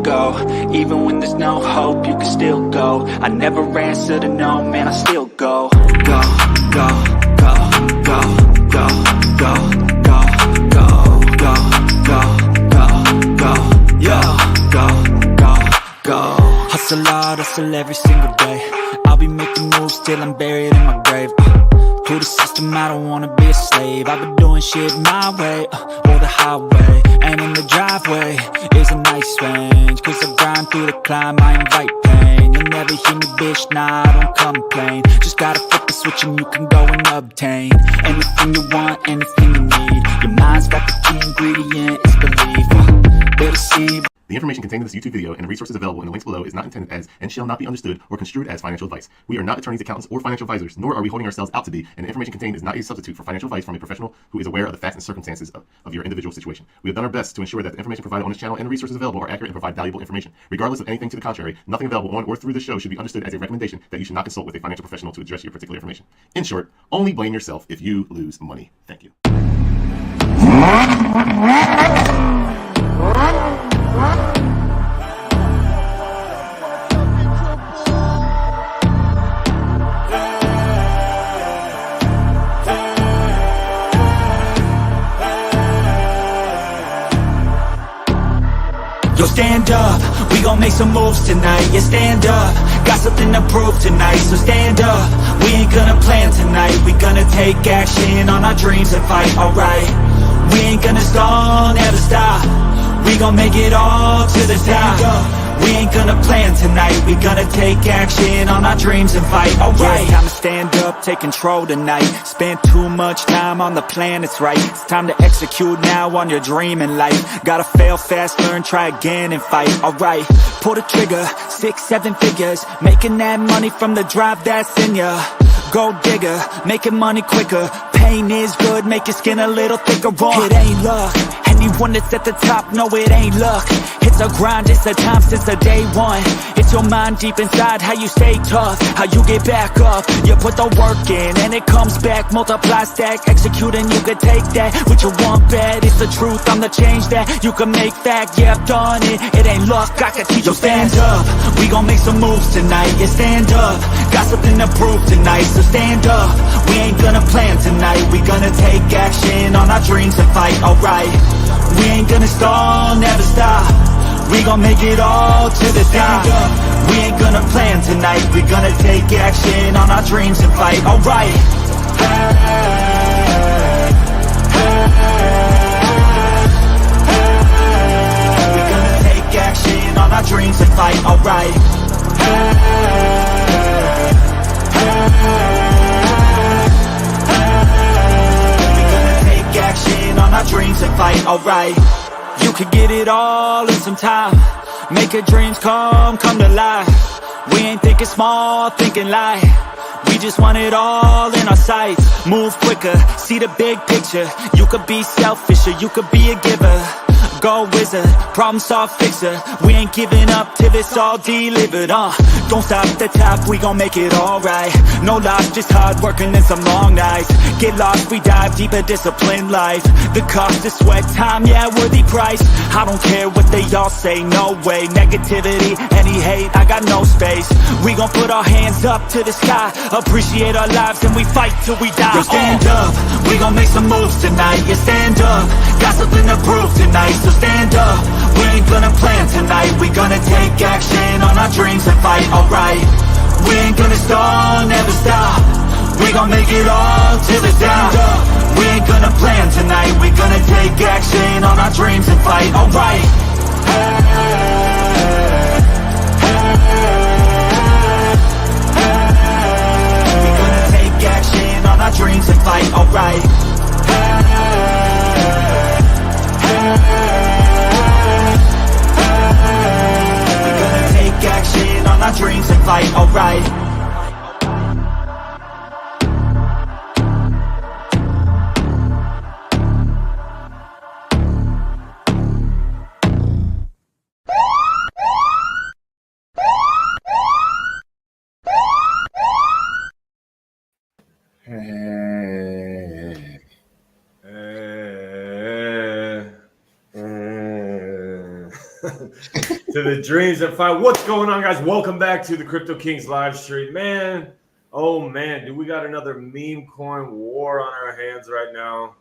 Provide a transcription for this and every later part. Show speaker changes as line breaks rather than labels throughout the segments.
go. Even when there's no hope, you can still go. I never answer to no, man, I still go. Go, go, go, go, go, go, go, go, go, go, go, go, yo, go, go, go. Hustle hard, hustle every single day. I'll be making moves till I'm buried in my grave. To the system, I don't wanna be a slave. I've been doing shit my way, or the highway. And in the driveway is a nice range, cause I grind through the climb, I invite pain. You'll never hear me, bitch, nah, I don't complain. Just gotta flip the switch and you can go and obtain anything you want, anything you need. Your mind's got the key ingredient, it's belief. Better see.
The information contained in this YouTube video and the resources available in the links below is not intended as and shall not be understood or construed as financial advice. We are not attorneys, accountants, or financial advisors, nor are we holding ourselves out to be, and the information contained is not a substitute for financial advice from a professional who is aware of the facts and circumstances of your individual situation. We have done our best to ensure that the information provided on this channel and the resources available are accurate and provide valuable information. Regardless of anything to the contrary, nothing available on or through the show should be understood as a recommendation that you should not consult with a financial professional to address your particular information. In short, only blame yourself if you lose money. Thank you.
Yo, stand up, we gon' make some moves tonight. Yeah, stand up, got something to prove tonight. So stand up, we ain't gonna plan tonight. We gonna take action on our dreams and fight, alright. We ain't gonna stall, never stop. We gon' make it all to the top. We ain't gonna plan tonight. We gonna take action on our dreams and fight, alright. It's time to stand up, take control tonight. Spent too much time on the plan, it's right. It's time to execute now on your dream in life. Gotta fail fast, learn, try again and fight, alright. Pull the trigger, 6, 7 figures. Making that money from the drive that's in ya. Gold digger, making money quicker. Pain is good, make your skin a little thicker. It ain't luck, anyone that's at the top, no it ain't luck. It's a grind, it's a time since the day one. It's your mind deep inside, how you stay tough, how you get back up. You put the work in and it comes back. Multiply, stack, execute and you can take that. What you want bad, it's the truth, I'm the change that you can make fact. Yeah, I've done it, it ain't luck, I can teach you. Stand up, we gon' make some moves tonight. Yeah, stand up, got something to prove tonight. So stand up, we ain't gonna plan tonight. We gonna take action on our dreams and fight, alright. We ain't gonna stall, never stop. We gon' make it all to the top. We ain't gonna plan tonight. We gonna take action on our dreams and fight, alright. We gonna take action on our dreams and fight, alright. We gonna take action on our dreams and fight, alright. You could get it all in some time. Make your dreams come to life. We ain't thinking small, thinking light. We just want it all in our sights. Move quicker, see the big picture. You could be selfish or you could be a giver. Go wizard, problem solve fixer. We ain't giving up till it's all delivered, Don't stop at the top, we gon' make it alright. No loss, just hard working and some long nights. Get lost, we dive deeper, disciplined life. The cost of sweat, time, yeah, worthy price. I don't care what they all say, no way. Negativity, any hate, I got no space. We gon' put our hands up to the sky. Appreciate our lives and we fight till we die. Yo, stand up, we gon' make some moves tonight. Yeah, stand up, got something to prove tonight. So stand up, we ain't gonna plan tonight. We gonna take action on our dreams and fight, alright. We ain't gonna stall, never stop. We gon' make it all to the top. We ain't gonna plan tonight. We gonna take action on our dreams and fight, alright. We gonna take action on our dreams and fight, alright. Action on our dreams and fight, alright.
to the dreams that fight. What's going on, guys? Welcome back to the Crypto Kings live stream. Man, oh man, dude, we got another meme coin war on our hands right now.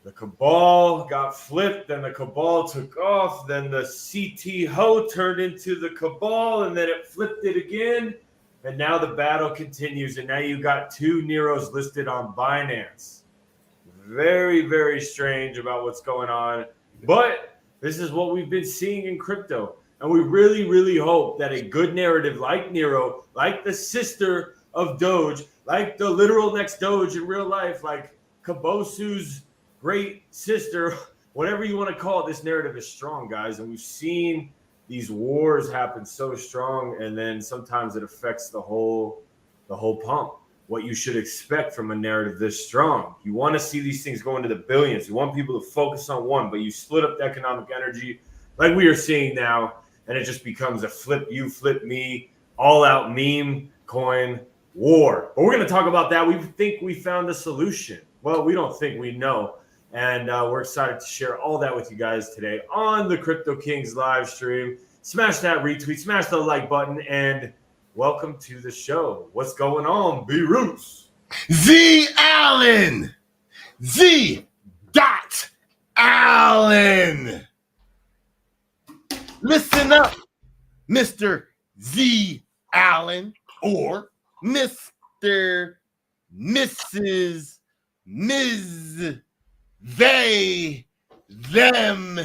The cabal got flipped, then the cabal took off, then the CTHO turned into the cabal, and then it flipped it again. And now the battle continues, and now you got two Neiros listed on Binance. Very, very strange about what's going on. But this is what we've been seeing in crypto. And we really, really hope that a good narrative like Neiro, like the sister of Doge, like the literal next Doge in real life, like Kabosu's great sister, whatever you want to call it, this narrative is strong, guys. And we've seen these wars happen so strong, and then sometimes it affects the whole pump. What you should expect from a narrative this strong. You want to see these things go into the billions. You want people to focus on one, but you split up the economic energy like we are seeing now, and it just becomes a flip you, flip me, all-out meme coin war. But we're going to talk about that. We think we found a solution. Well, we don't think, we know. And we're excited to share all that with you guys today on the Crypto Kings live stream. Smash that retweet, smash the like button, and welcome to the show. What's going on, B-Roots?
Z Allen! Z. Allen! Listen up, Mr. Z Allen, or Mr. Mrs. Ms. They, them,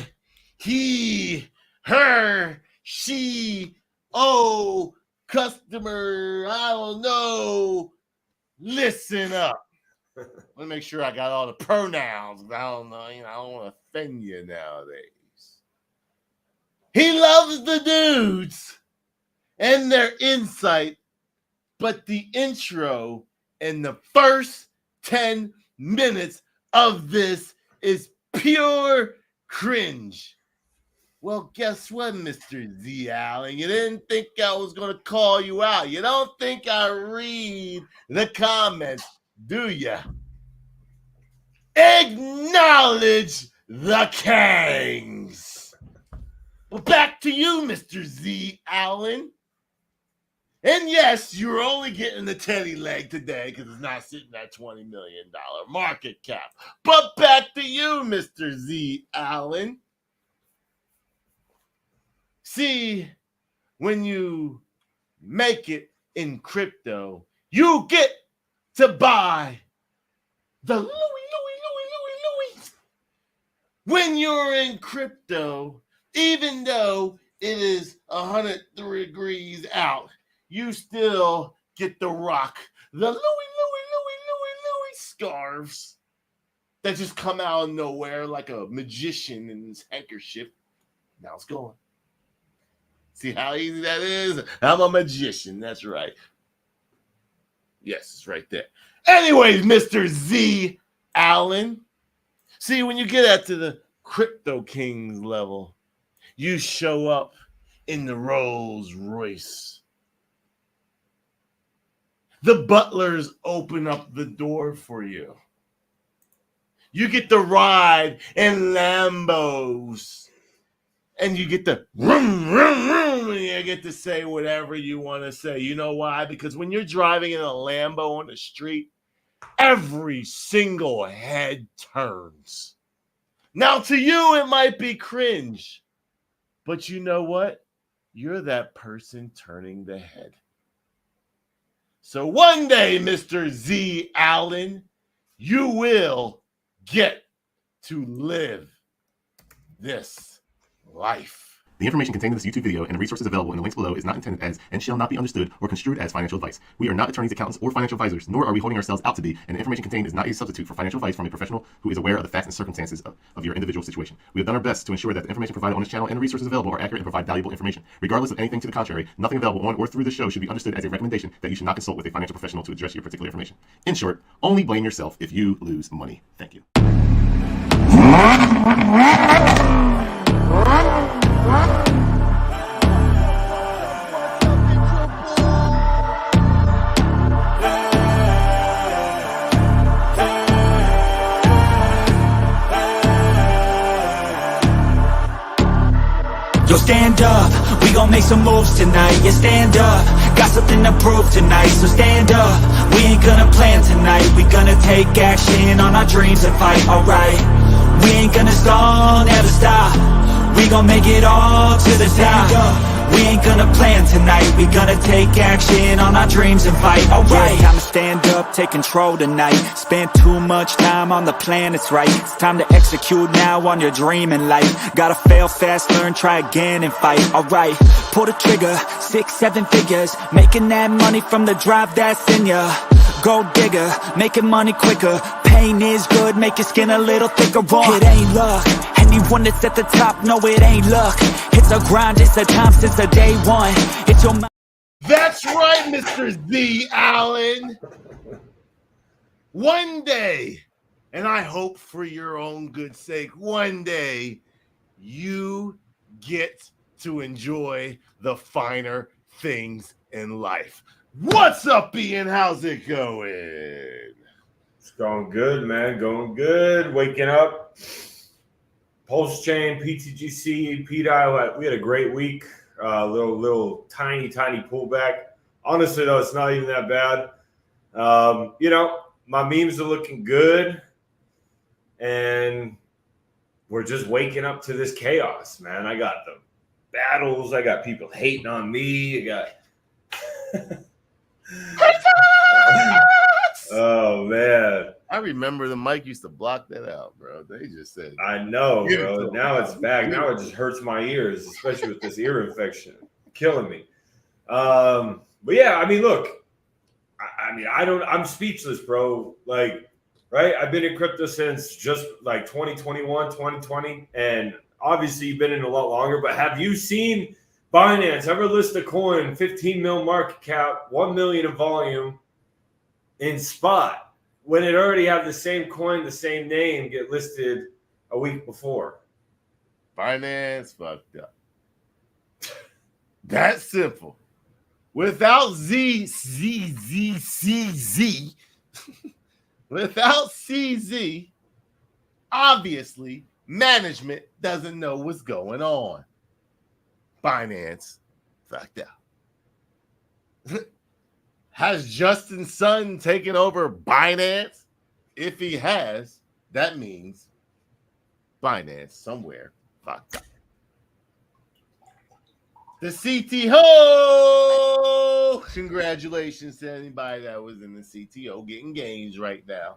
he, her, she, oh, customer, I don't know. Listen up. Let me make sure I got all the pronouns. I don't know, I don't want to offend you nowadays. He loves the dudes and their insight, but the intro and the first 10 minutes of this is pure cringe. Well, guess what, Mr. Z Allen? You didn't think I was going to call you out. You don't think I read the comments, do you? Acknowledge the Kangs. Well, back to you, Mr. Z Allen. And yes, you're only getting the teddy leg today because it's not sitting at $20 million market cap. But back to you, Mr. Z Allen. See, when you make it in crypto, you get to buy the Louis. When you're in crypto, even though it is 100 degrees out, you still get to rock the Louis scarves that just come out of nowhere like a magician in his handkerchief. Now it's going. See how easy that is? I'm a magician. That's right. Yes, it's right there. Anyways, Mr. Z Allen. See, when you get up to the Crypto Kings level, you show up in the Rolls Royce. The butlers open up the door for you. You get to ride in Lambos. And you get to vroom, vroom, vroom, and you get to say whatever you want to say. You know why? Because when you're driving in a Lambo on the street, every single head turns. Now, to you, it might be cringe. But you know what? You're that person turning the head. So one day, Mr. Z Allen, you will get to live this life.
The information contained in this YouTube video and the resources available in the links below is not intended as and shall not be understood or construed as financial advice. We are not attorneys, accountants, or financial advisors, nor are we holding ourselves out to be, and the information contained is not a substitute for financial advice from a professional who is aware of the facts and circumstances of your individual situation. We have done our best to ensure that the information provided on this channel and the resources available are accurate and provide valuable information. Regardless of anything to the contrary, nothing available on or through the show should be understood as a recommendation that you should not consult with a financial professional to address your particular information. In short, only blame yourself if you lose money. Thank you.
Yo, stand up, we gon' make some moves tonight. Yeah, stand up, got something to prove tonight. So stand up, we ain't gonna plan tonight. We gonna take action on our dreams and fight, alright. We ain't gonna stall, never stop. We gon' make it all to the top. We ain't gonna plan tonight. We gonna take action on our dreams and fight, alright. Yeah, time to stand up, take control tonight. Spent too much time on the plan, it's right. It's time to execute now on your dream in life. Gotta fail fast, learn, try again and fight, alright. Pull the trigger, 6-7 figures. Making that money from the drive that's in ya. Gold digger, making money quicker. Pain is good, make your skin a little thicker. It ain't luck, anyone that's at the top, no it ain't luck. It's a grind, it's a time since the day one. It's your
That's right, Mr. Z Allen. One day, and I hope for your own good sake, one day you get to enjoy the finer things in life. What's up, Ian? How's it going?
It's going good, man. Going good. Waking up. PulseChain, PTGC, PDI. We had a great week. Little tiny pullback. Honestly, though, it's not even that bad. My memes are looking good, and we're just waking up to this chaos, man. I got the battles. I got people hating on me. I got. Oh man,
I remember the mic used to block that out, bro. They just said,
I know, bro. Now it's back. Now it just hurts my ears, especially with this ear infection, killing me. But yeah, I mean, look, I'm speechless, bro. Like, right? I've been in crypto since just like 2021, 2020, and obviously you've been in a lot longer. But have you seen Binance ever list a coin, 15 mil market cap, 1 million in volume in spot, when it already had the same coin, the same name get listed a week before?
Binance fucked up. That's simple. Without without CZ, obviously management doesn't know what's going on. Binance fucked up. Has Justin Sun taken over Binance? If he has, that means Binance somewhere fucked up. The CTO! Congratulations to anybody that was in the CTO getting gains right now.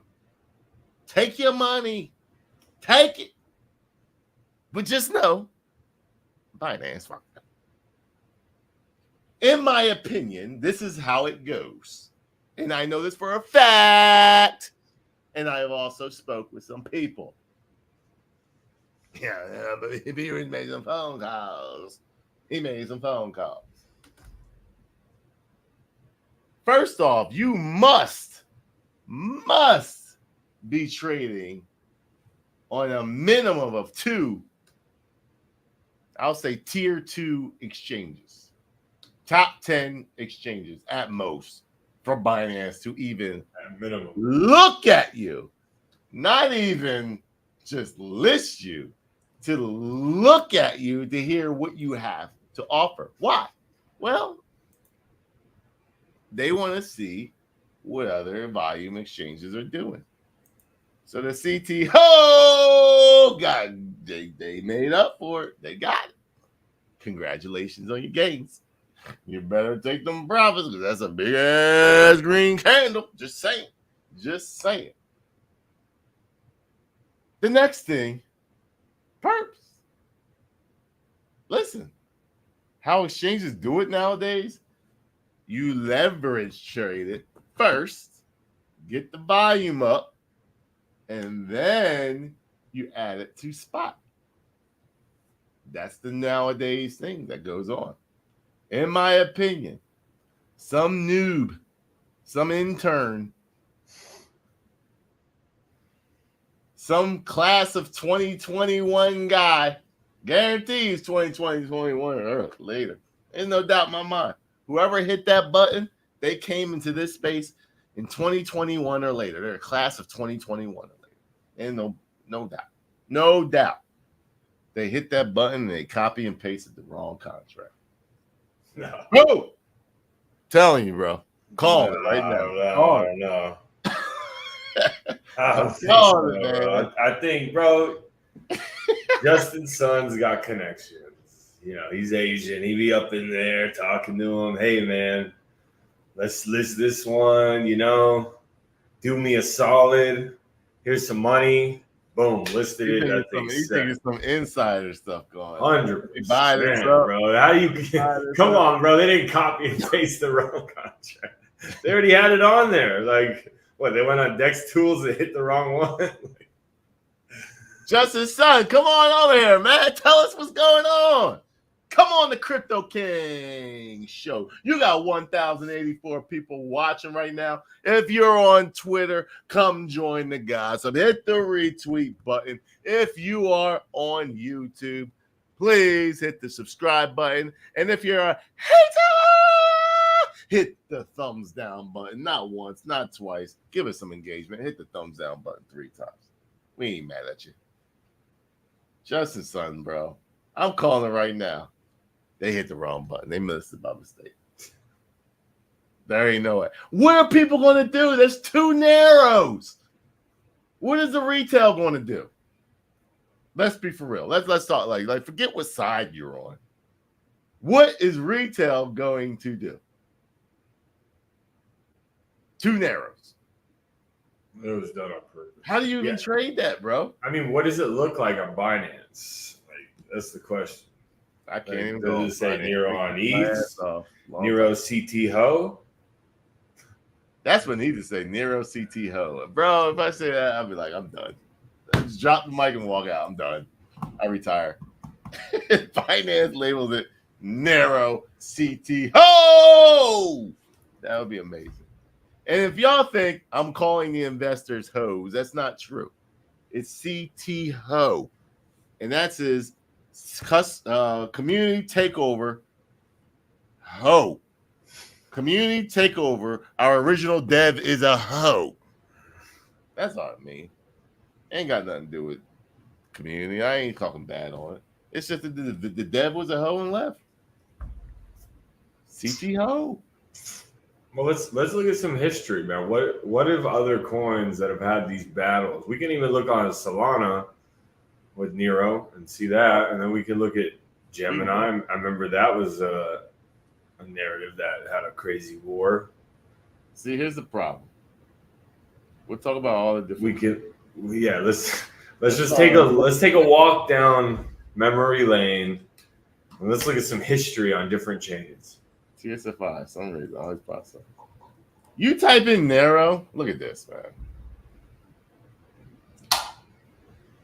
Take your money. Take it. But just know, Binance fucked up. In my opinion, this is how it goes. And I know this for a fact. And I have also spoke with some people. Yeah, but he made some phone calls. He made some phone calls. First off, you must be trading on a minimum of 2, I'll say tier 2 exchanges. Top 10 exchanges at most for Binance to even
At minimum
look at you. Not even just list you, to look at you to hear what you have to offer. Why? Well, they want to see what other volume exchanges are doing. So the CTO they made up for it. They got it. Congratulations on your gains. You better take them profits because that's a big ass green candle. Just saying. Just saying. The next thing, perps. Listen, how exchanges do it nowadays, you leverage trade it first, get the volume up, and then you add it to spot. That's the nowadays thing that goes on. In my opinion, some noob, some intern, some class of 2021 guy, guarantees 2020, 21 or later. There's no doubt in my mind. Whoever hit that button, they came into this space in 2021 or later. They're a class of 2021 or later. And no doubt. No doubt. They hit that button and they copy and pasted the wrong contract.
No.
Bro, telling you, bro. Call it right now. Call it.
No. I don't think
calling
so,
it,
bro.
man.
I think, bro, Justin's son's got connections. You know, he's Asian. He be up in there talking to him. Hey, man, let's list this one. You know, do me a solid. Here's some money. Boom, listed it. That thing's
You think it's some insider stuff going on?
100%, bro. How do you come on, bro? They didn't copy and paste the wrong contract. They already had it on there. Like, what? They went on Dex Tools and hit the wrong one.
Justin's son, come on over here, man. Tell us what's going on. Come on the Crypto King show. You got 1,084 people watching right now. If you're on Twitter, come join the guys. So hit the retweet button. If you are on YouTube, please hit the subscribe button. And if you're a hater, hit the thumbs down button. Not once, not twice. Give us some engagement. Hit the thumbs down button 3 times. We ain't mad at you. Justin's son, bro. I'm calling it right now. They hit the wrong button. They missed it by mistake. There ain't no way. What are people going to do? There's 2 Neiros. What is the retail going to do? Let's be for real. Let's talk like forget what side you're on. What is retail going to do? 2 Neiros.
It was done on purpose.
How do you even trade that, bro?
I mean, what does it look like on Binance? Like, that's the question.
I can't even
go. Does it say Neiro on ETH? Neiro CTHO?
That's what I need to say. Neiro CTHO. Bro, if I say that, I'll be like, I'm done. Just drop the mic and walk out. I'm done. I retire. Binance labels it Neiro CTHO. That would be amazing. And if y'all think I'm calling the investors hoes, that's not true. It's CTHO. And that's his community takeover. Ho. Community takeover. Our original dev is a hoe. That's all I mean. Ain't got nothing to do with community. I ain't talking bad on it. It's just that the dev was a hoe and left. CTHO.
Well, let's look at some history, man. What if other coins that have had these battles? We can even look on Solana with Neiro and see that, and then we can look at Gemini. I remember that was a narrative that had a crazy war.
See, here's the problem. We'll talk about all the different.
Let's just take a walk down memory lane, and let's look at some history on different chains.
TSFI, some reason, always pops up. You type in Neiro, look at this, man.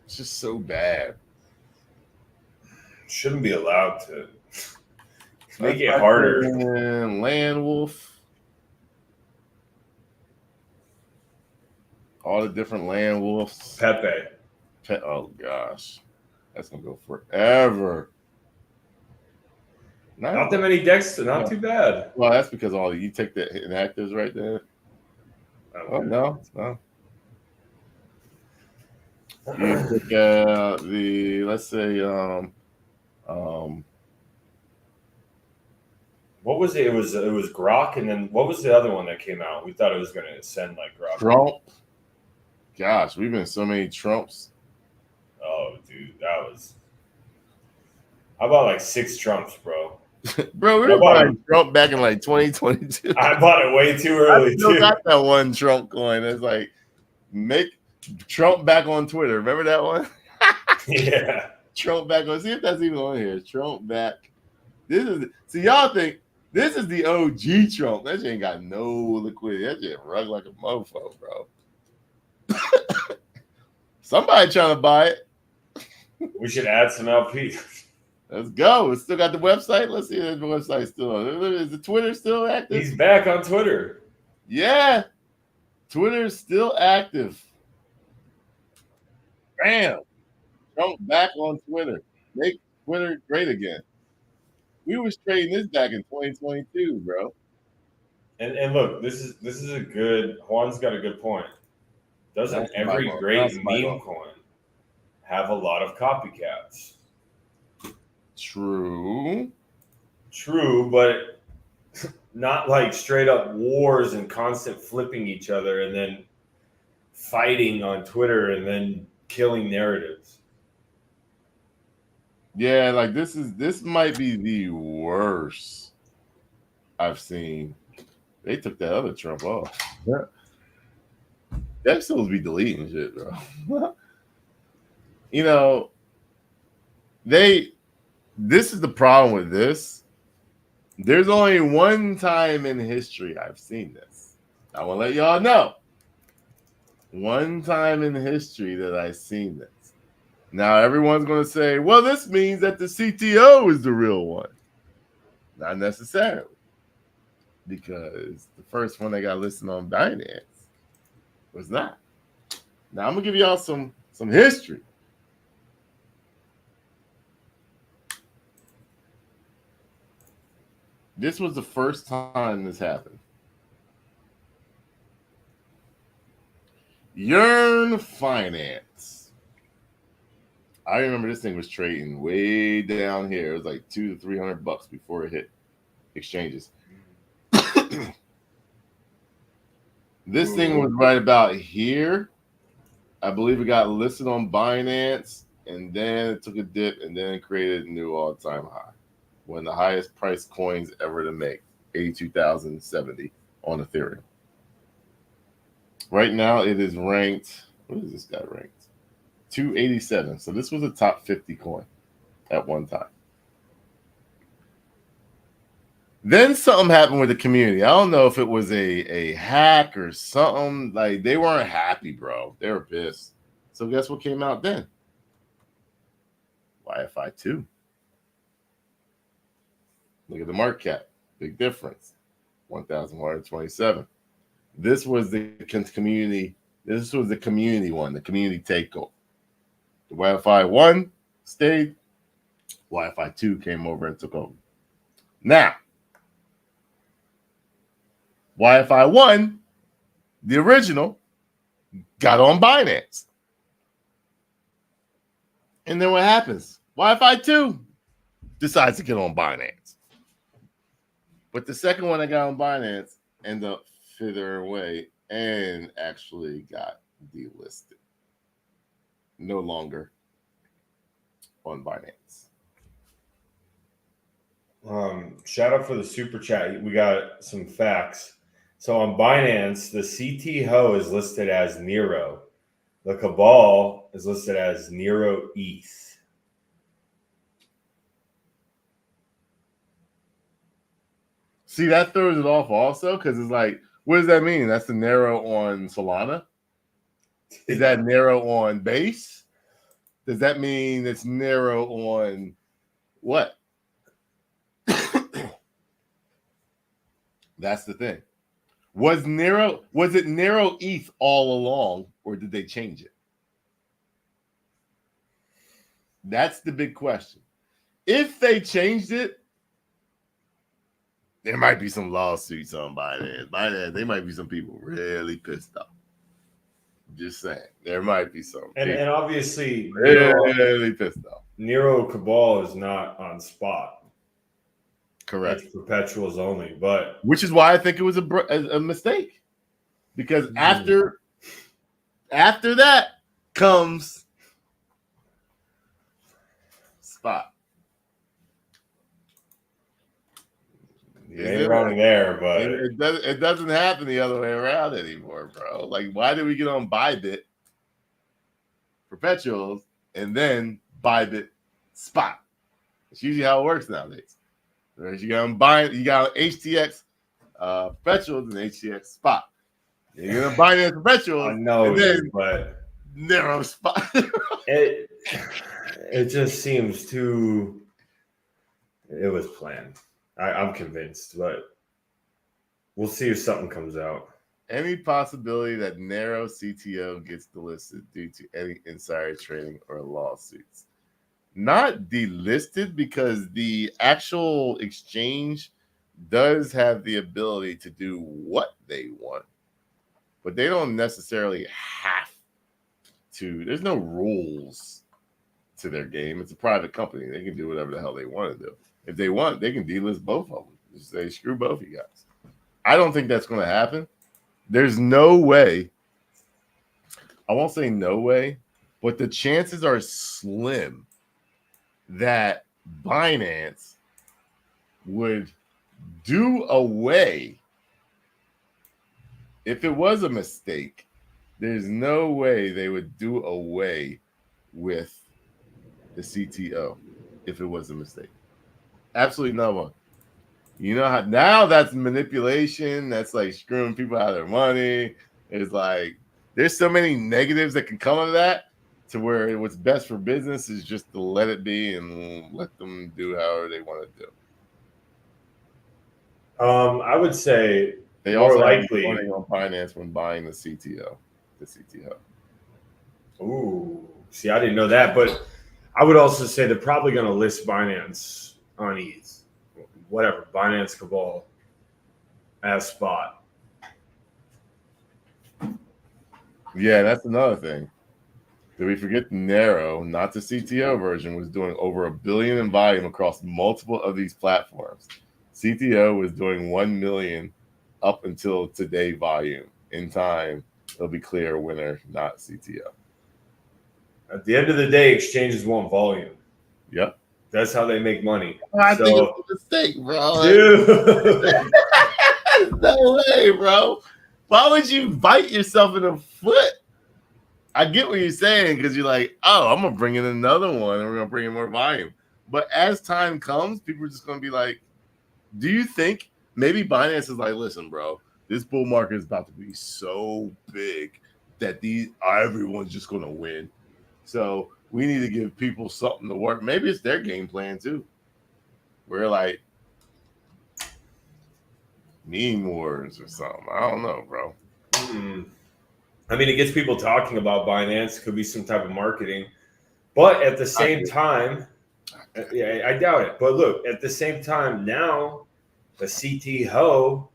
It's just so bad.
Shouldn't be allowed to make it harder.
Land Wolf. All the different Land Wolves.
Pepe.
Oh, gosh. That's going to go forever.
Not that many decks, not too bad.
Well, that's because you take the inactives right there. Oh, no. You take let's say,
what was it? It was Grok, and then what was the other one that came out? We thought it was going to ascend like Grok.
Trump. Gosh, we've been so many Trumps.
Oh, dude, that was. How about like 6 Trumps, bro?
Bro, we were buying Trump back in like 2022.
I bought it way too early.
I still got that one Trump coin. It's like, make Trump back on Twitter. Remember that one?
Yeah.
Trump back on. See if that's even on here. Trump back. See, y'all think this is the OG Trump. That shit ain't got no liquidity. That shit rug like a mofo, bro. Somebody trying to buy it.
We should add some LP.
Let's go. It's still got the website. Let's see if the website's still on. Is the Twitter still active?
He's back on Twitter.
Yeah. Twitter's still active. Bam. Trump back on Twitter. Make Twitter great again. We was trading this back in 2022, bro.
And look, this is a good. Juan's got a good point. Doesn't every great meme coin have a lot of copycats?
True.
True, but not like straight up wars and constant flipping each other and then fighting on Twitter and then killing narratives.
Yeah, like this might be the worst I've seen. They took that other Trump off. They're supposed to be deleting shit, bro. You know, this is the problem with this. There's only one time in history I've seen this. I want to let y'all know. One time in history that I've seen this. Now everyone's going to say, well, this means that the CTO is the real one. Not necessarily. Because the first one that got listed on Binance was not. Now I'm going to give y'all some history. This was the first time this happened. Yearn Finance. I remember this thing was trading way down here. It was like $200 to $300 before it hit exchanges. This thing was right about here. I believe it got listed on Binance, and then it took a dip, and then it created a new all-time high. One of the highest priced coins ever to make, 82,070 on Ethereum. Right now, it is ranked. What is this guy ranked? 287. So this was a top 50 coin at one time. Then something happened with the community. I don't know if it was a hack or something. Like, they weren't happy, bro. They were pissed. So guess what came out then? YFI 2. Look at the market cap. Big difference. 1,127. This was the community. This was the community one, the community takeover. The Wi-Fi 1 stayed. Wi-Fi 2 came over and took over. Now, Wi-Fi 1, the original, got on Binance. And then what happens? Wi-Fi 2 decides to get on Binance. But the second one that got on Binance ended up further away and actually got delisted. No longer on Binance.
Shout out for the super chat. We got some facts. So on Binance, the CTHO is listed as Neiro. The Cabal is listed as Neiro ETH.
See, that throws it off also, because it's like, what does that mean? That's the Neiro on Solana? Is that Neiro on Base? Does that mean it's Neiro on what? That's the thing. Was it Neiro ETH all along, or did they change it? That's the big question. If they changed it, there might be some lawsuits on Binance. There might be some people really pissed off. Just saying, there might be some.
And obviously,
really pissed off.
Neiro Cabal is not on spot.
Correct.
It's perpetuals only, but
which is why I think it was a mistake, because after that comes spot.
You ain't wrong there, but
it doesn't happen the other way around anymore, bro. Like, why did we get on Bybit perpetuals and then Bybit spot? It's usually how it works nowadays. Right? You got HTX perpetuals and HTX spot. You're gonna Binance perpetuals.
I know, but
Neiro spot.
it just seems too. It was planned. I'm convinced, but we'll see if something comes out.
Any possibility that Neiro CTO gets delisted due to any insider trading or lawsuits? Not delisted, because the actual exchange does have the ability to do what they want, but they don't necessarily have to. There's no rules to their game. It's a private company. They can do whatever the hell they want to do. If they want, they can delist both of them. Just say, screw both of you guys. I don't think that's going to happen. There's no way. I won't say no way, but the chances are slim that Binance would do away. If it was a mistake, there's no way they would do away with the CTO if it was a mistake. Absolutely no one. You know how now that's manipulation. That's like screwing people out of their money. It's like there's so many negatives that can come of that to where what's best for business is just to let it be and let them do however they want to do.
I would say
They
more
also
likely
have money on finance when buying the CTO.
Ooh, see, I didn't know that, but I would also say they're probably going to list Binance on ETH, whatever, Binance Cabal as spot.
Yeah, that's another thing. Did we forget the Neiro, not the CTO version, was doing over $1 billion in volume across multiple of these platforms. CTO was doing 1 million up until today volume. In time, it'll be clear winner, not CTO.
At the end of the day, exchanges want volume.
Yep.
That's how they make money.
I think it's a mistake, bro.
Dude.
No way, bro. Why would you bite yourself in the foot? I get what you're saying because you're like, oh, I'm going to bring in another one and we're going to bring in more volume. But as time comes, people are just going to be like, do you think maybe Binance is like, listen, bro, this bull market is about to be so big that everyone's just going to win. So we need to give people something to work. Maybe it's their game plan too. We're like meme wars or something. I don't know, bro.
I mean, it gets people talking about Binance. Could be some type of marketing. But at the same time, yeah, I doubt it. But look, at the same time, now the CTHO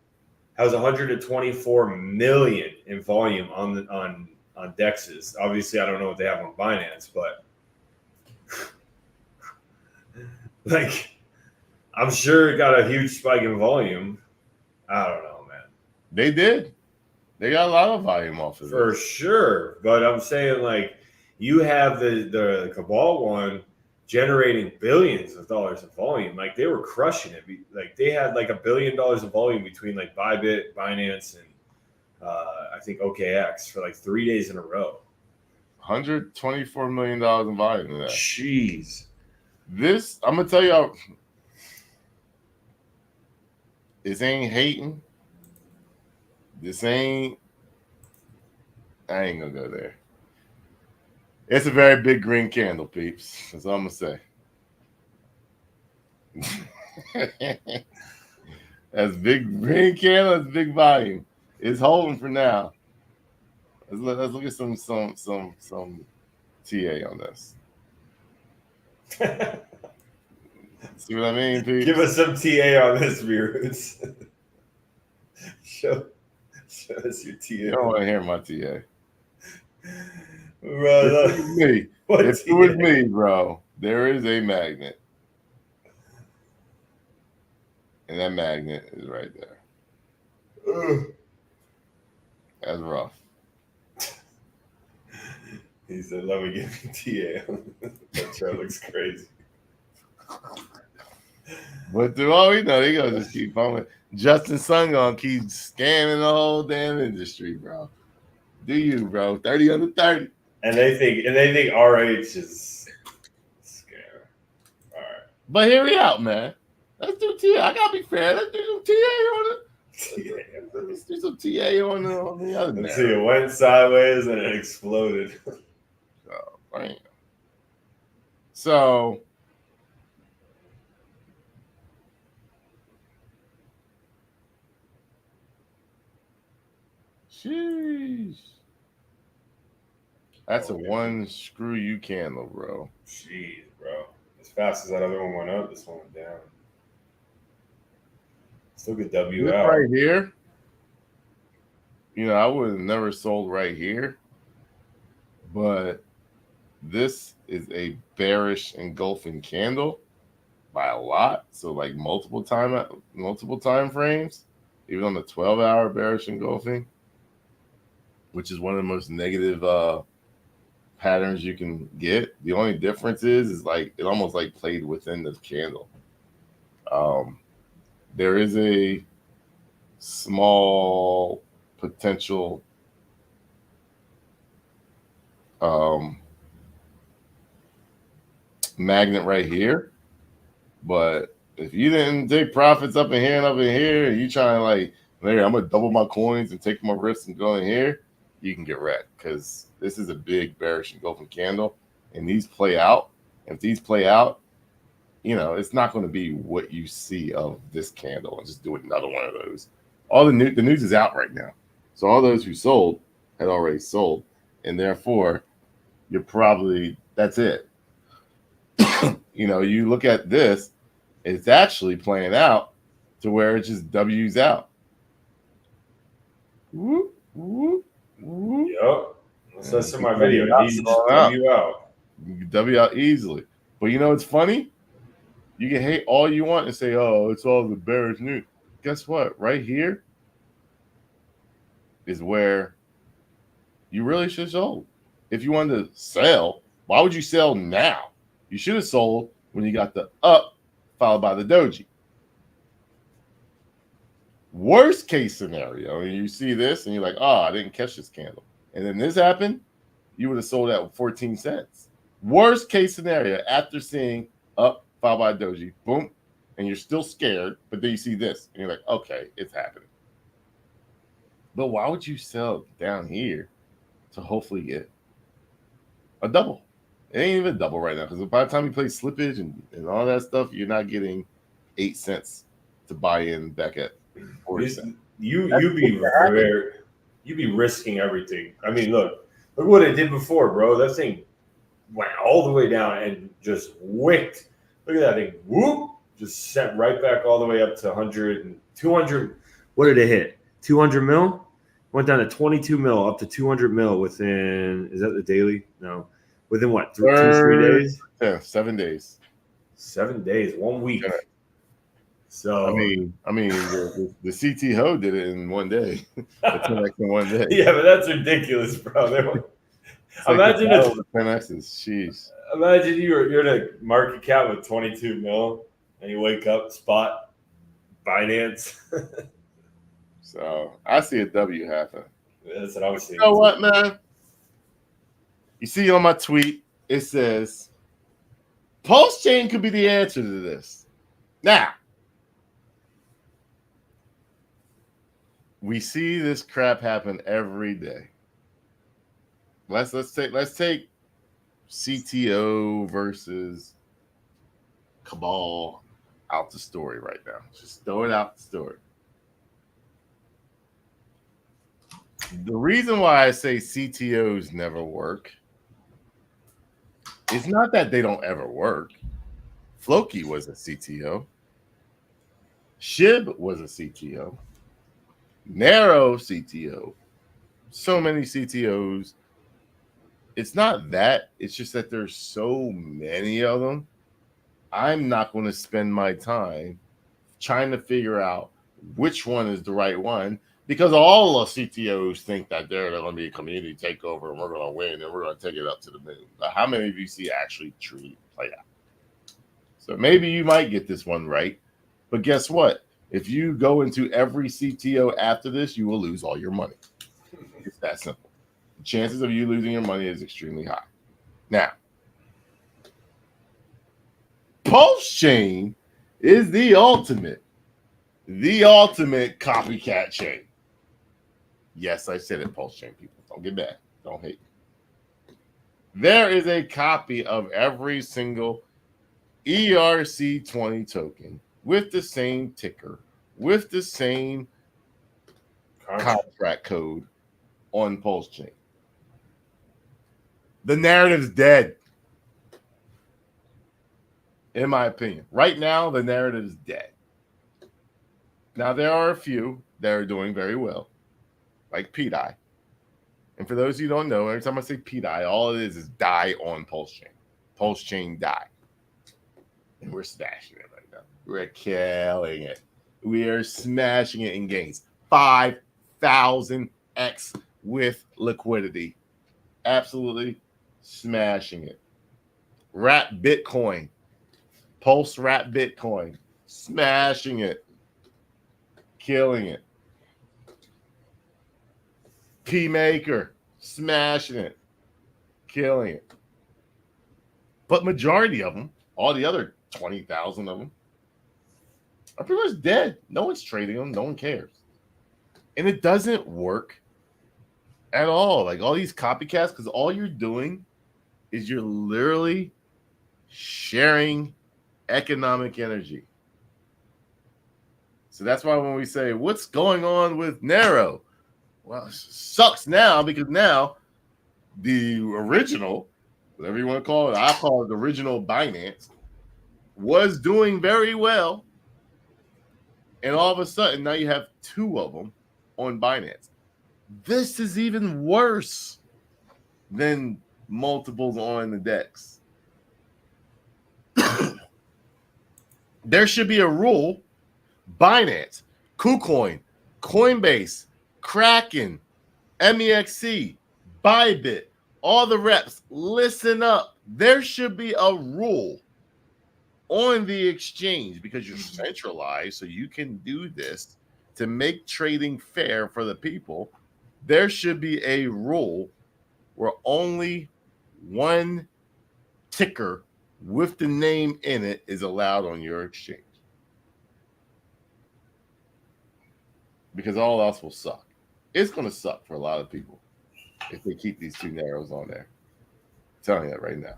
has 124 million in volume on DEXs. Obviously, I don't know what they have on Binance, but like, I'm sure it got a huge spike in volume. I don't know, man.
They did. They got a lot of volume off of it.
For sure. But I'm saying, like, you have the Cabal one generating billions of dollars of volume. Like, they were crushing it. Like, they had like $1 billion of volume between like Bybit, Binance, and I think OKX for like 3 days in a row.
$124 million in volume in that.
Jeez.
This, I'm going to tell y'all, this ain't hating. I ain't going to go there. It's a very big green candle, peeps. That's all I'm going to say. That's big green candle, that's big volume. It's holding for now. Let's look at some TA on this. See what I mean, peeps?
Give us some TA on this, Roots. Show us your TA.
You don't want to hear my TA.
Bro,
If it was me, bro, there is a magnet. And that magnet is right there. That's rough.
He said, let me give you TA. That chart looks crazy.
But through all we know, they gonna just keep following. Justin Sun gonna keep scamming the whole damn industry, bro. Do you, bro? 30 under 30.
And they think RH is scary. All right.
But hear me out, man. Let's do TA. I gotta be fair. Let's do some TA on it. Let's do some TA on the other.
Let's see, it went sideways and it exploded.
Oh, bam. So sheesh. That's a one screw you candle, bro.
Jeez, bro. As fast as that other one went up, this one went down. Still good W
This
out.
right here. You know, I would have never sold right here, but this is a bearish engulfing candle. by a lot. So like multiple time frames, even on the 12-hour bearish engulfing, which is one of the most negative patterns you can get. The only difference is like it almost like played within the candle. There is a small potential magnet right here, but if you didn't take profits up in here and up in here, and you trying to like, Larry, I'm gonna double my coins and take my risks and go in here, you can get wrecked because this is a big bearish engulfing candle, and these play out. If these play out, you know it's not going to be what you see of this candle and just do another one of those. All the news is out right now, so all those who sold had already sold, and therefore you're probably that's it. You know, you look at this, it's actually playing out to where it just W's out. Whoop, whoop, whoop.
Yep. That's in my video.
Out.
You just W out.
You can W out easily. But you know what's funny? You can hate all you want and say, oh, it's all the bearish news. Guess what? Right here is where you really should sold. If you wanted to sell, why would you sell now? You should have sold when you got the up followed by the doji. Worst case scenario, and you see this and you're like, oh, I didn't catch this candle. And then this happened, you would have sold at 14 cents. Worst case scenario, after seeing up followed by doji, boom, and you're still scared, but then you see this and you're like, okay, it's happening. But why would you sell down here to hopefully get a double? It ain't even a double right now because by the time you play slippage and all that stuff, you're not getting 8 cents to buy in back at 40 cents.
You be risking everything. I mean, look what it did before, bro. That thing went all the way down and just wicked. Look at that thing. Whoop! Just sent right back all the way up to 100 and 200. What did it hit? 200 mil? Went down to 22 mil, up to 200 mil within, is that the daily? No. Within what, 3 days?
Yeah, 7 days.
7 days, 1 week. Yeah. So
I mean, the CTHO did it in 1 day. In 1 day.
Yeah, but that's ridiculous, bro. Imagine
like 10x's. Jeez.
Imagine you're in a market cap with 22 mil, and you wake up spot Binance.
So I see a W happen.
That's what I was thinking.
You know what, man? You see on my tweet, it says PulseChain could be the answer to this. Now, we see this crap happen every day. Let's take CTO versus Cabal out the story right now. Just throw it out the story. The reason why I say CTOs never work is not that they don't ever work. Floki was a CTO. Shib was a CTO. Neiro CTO. So many CTOs. It's not that. It's just that there's so many of them. I'm not going to spend my time trying to figure out which one is the right one because all the CTOs think that they're going to be a community takeover and we're going to win and we're going to take it up to the moon. But how many of you see actually truly play out? So maybe you might get this one right. But guess what? If you go into every CTO after this, you will lose all your money. It's that simple. The chances of you losing your money is extremely high. Now, PulseChain is the ultimate copycat chain. Yes, I said it, PulseChain people. Don't get mad. Don't hate me. There is a copy of every single ERC20 token with the same ticker, with the same contract code on PulseChain. The narrative's dead. In my opinion. Right now, the narrative is dead. Now, there are a few that are doing very well, like PDI. And for those of you who don't know, every time I say PDI, all it is die on PulseChain. PulseChain die. And we're smashing it right now. We're killing it. We are smashing it in gains. 5,000x with liquidity. Absolutely smashing it. Wrap Bitcoin. Pulse Wrap Bitcoin. Smashing it. Killing it. P Maker. Smashing it. Killing it. But majority of them, all the other 20,000 of them, are pretty much dead. No one's trading them. No one cares. And it doesn't work at all. Like all these copycats, because all you're doing is you're literally sharing economic energy. So that's why when we say, what's going on with Neiro? Well, it sucks now because now the original, whatever you want to call it, I call it the original Binance, was doing very well. And all of a sudden, now you have two of them on Binance. This is even worse than multiples on the DEX. There should be a rule. Binance, KuCoin, Coinbase, Kraken, MEXC, Bybit, all the reps, listen up. There should be a rule on the exchange because you're centralized, so you can do this to make trading fair for the people. There should be a rule where only one ticker with the name in it is allowed on your exchange. Because all else will suck. It's going to suck for a lot of people if they keep these two Neiros on there. I'm telling you that right now.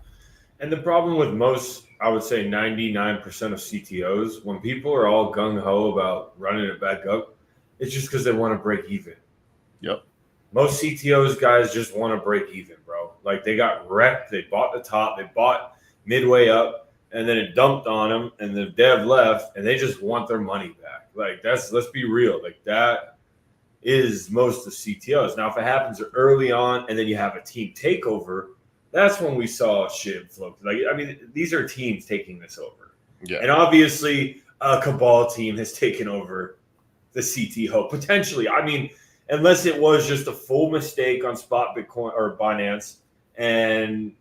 And the problem with most, I would say 99% of CTOs, when people are all gung-ho about running it back up, it's just because they want to break even.
Yep.
Most CTOs guys just want to break even, bro. Like they got wrecked. They bought the top. They bought midway up, and then it dumped on them, and the dev left, and they just want their money back. Like let's be real. Like that is most of CTOs. Now, if it happens early on, and then you have a team takeover, that's when we saw shit flow. Like, I mean, these are teams taking this over.
Yeah.
And obviously, a Cabal team has taken over the CTO potentially. I mean, unless it was just a full mistake on spot Bitcoin or Binance, and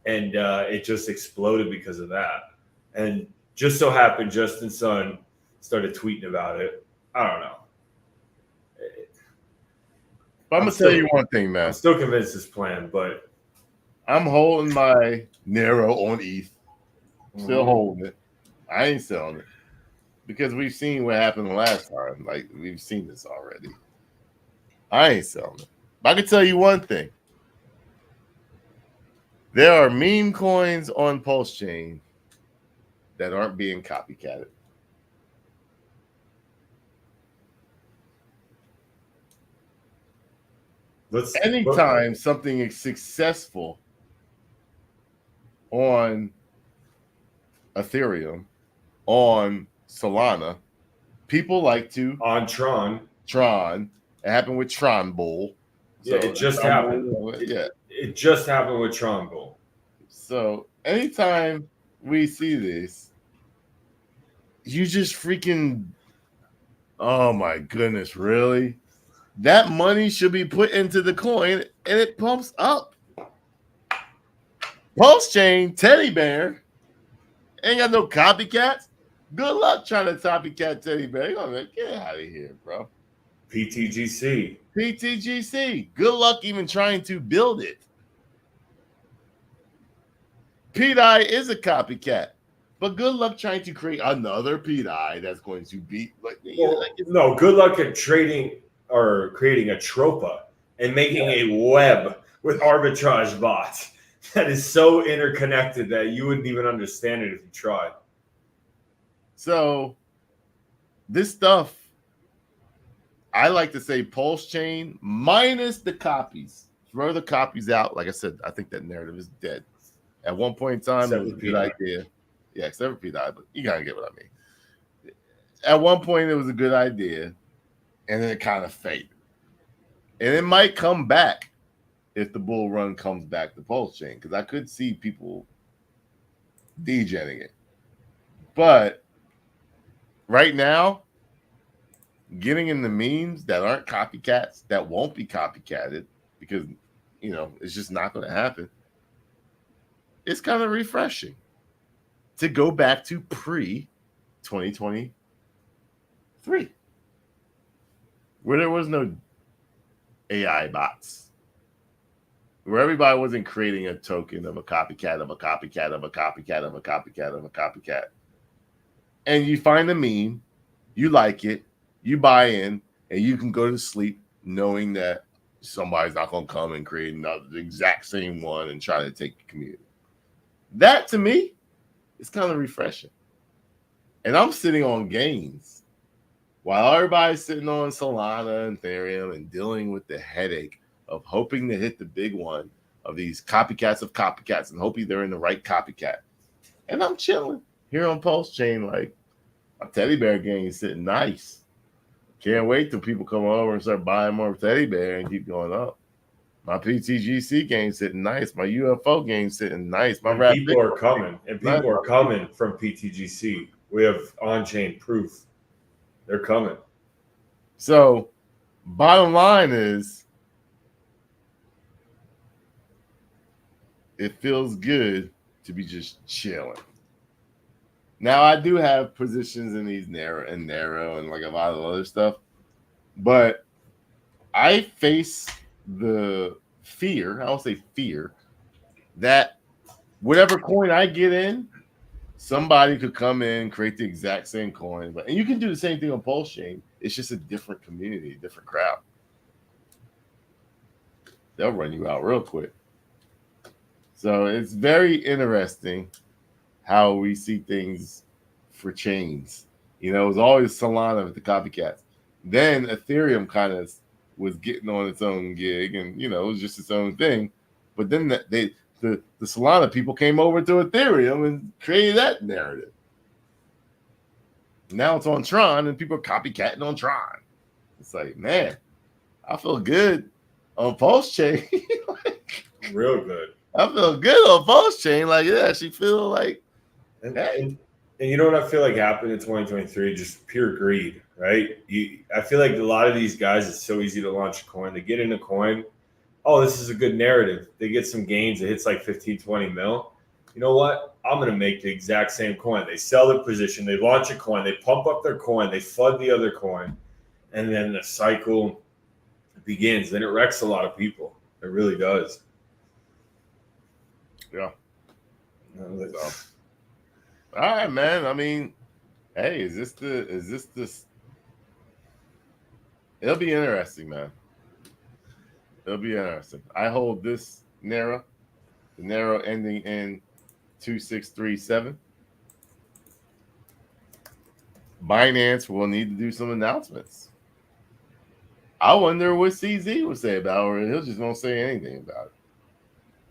it just exploded because of that. And just so happened, Justin Sun started tweeting about it. I don't know.
But I'm going to tell you one thing, man.
I'm still convinced it's planned, but
I'm holding my Neiro on ETH. Still holding it. I ain't selling it. Because we've seen what happened last time. Like, we've seen this already. I ain't selling it. But I can tell you one thing. There are meme coins on PulseChain that aren't being copycatted. Anytime something is successful on Ethereum, on Solana, people like to
on Tron.
It happened with Tron Bull.
Yeah, it just happened. It just happened with Tron Bull.
So anytime we see this, you just freaking, oh my goodness, really? That money should be put into the coin and it pumps up. PulseChain, Teddy Bear, ain't got no copycats. Good luck trying to copycat Teddy Bear. You're gonna get out of here, bro.
PTGC.
Good luck even trying to build it. PDI is a copycat, but good luck trying to create another PDI that's going to beat.
No, good luck at trading or creating a Tropa and making a web with arbitrage bots that is so interconnected that you wouldn't even understand it if you tried.
So this stuff, I like to say PulseChain minus the copies. Throw the copies out. Like I said, I think that narrative is dead. At one point in time, it was a good idea. Yeah, except for PDI, but you gotta get what I mean. At one point, it was a good idea, and then it kind of faded. And it might come back if the bull run comes back to PulseChain, because I could see people degenning it. But right now, getting in the memes that aren't copycats, that won't be copycatted because, it's just not going to happen. It's kind of refreshing to go back to pre-2023, where there was no AI bots, where everybody wasn't creating a token of a copycat of a copycat of a copycat of a copycat of a copycat. And you find a meme, you like it, you buy in, and you can go to sleep knowing that somebody's not going to come and create the exact same one and try to take the community. That, to me, is kind of refreshing. And I'm sitting on gains while everybody's sitting on Solana and Ethereum and dealing with the headache of hoping to hit the big one of these copycats of copycats and hoping they're in the right copycat. And I'm chilling here on PulseChain, like my teddy bear game is sitting nice. Can't wait till people come over and start buying more teddy bear and keep going up. My PTGC game's sitting nice. My UFO game's sitting nice.
People are coming, and people are coming from PTGC. We have on-chain proof. They're coming.
So, bottom line is, it feels good to be just chilling. Now, I do have positions in these narrow and like a lot of other stuff, but I face the fear, I don't say fear, that whatever coin I get in, somebody could come in, create the exact same coin. And you can do the same thing on PulseChain. It's just a different community, different crowd. They'll run you out real quick. So it's very interesting how we see things for chains. It was always Solana with the copycats. Then Ethereum kind of was getting on its own gig, and it was just its own thing. But then the Solana people came over to Ethereum and created that narrative. Now it's on Tron, and people are copycatting on Tron. It's like, man, I feel good on PulseChain.
Real good.
I feel good on PulseChain. Like, yeah, she feel like.
And you know what I feel like happened in 2023? Just pure greed, right? I feel like a lot of these guys, it's so easy to launch a coin. They get in a coin. Oh, this is a good narrative. They get some gains. It hits like 15, 20 mil. You know what? I'm going to make the exact same coin. They sell their position. They launch a coin. They pump up their coin. They flood the other coin. And then the cycle begins. Then it wrecks a lot of people. It really does.
Yeah. All right, man. I mean, hey, is this it'll be interesting, man. It'll be interesting. I hold this Neiro, the Neiro ending in 2637. Binance will need to do some announcements. I wonder what CZ will say about it, or he'll just won't say anything about it.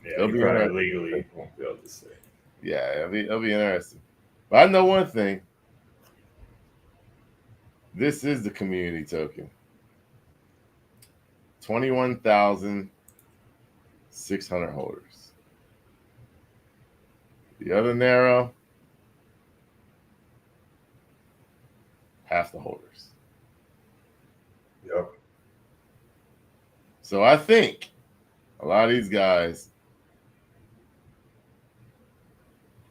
Yeah, it'll be right. Legally won't be able to say.
Yeah, it'll be interesting. But I know one thing. This is the community token. 21,600 holders. The other Neiro, half the holders.
Yep.
So I think a lot of these guys,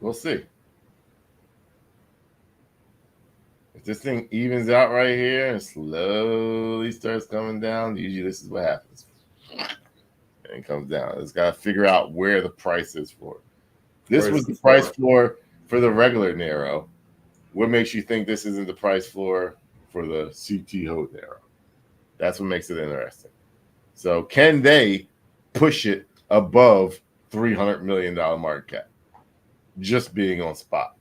we'll see. If this thing evens out right here and slowly starts coming down, usually this is what happens. And it comes down. It's got to figure out where the price is for it. This was the price floor for the regular Neiro. What makes you think this isn't the price floor for the CTO Neiro? That's what makes it interesting. So can they push it above $300 million market cap? Just being on spot.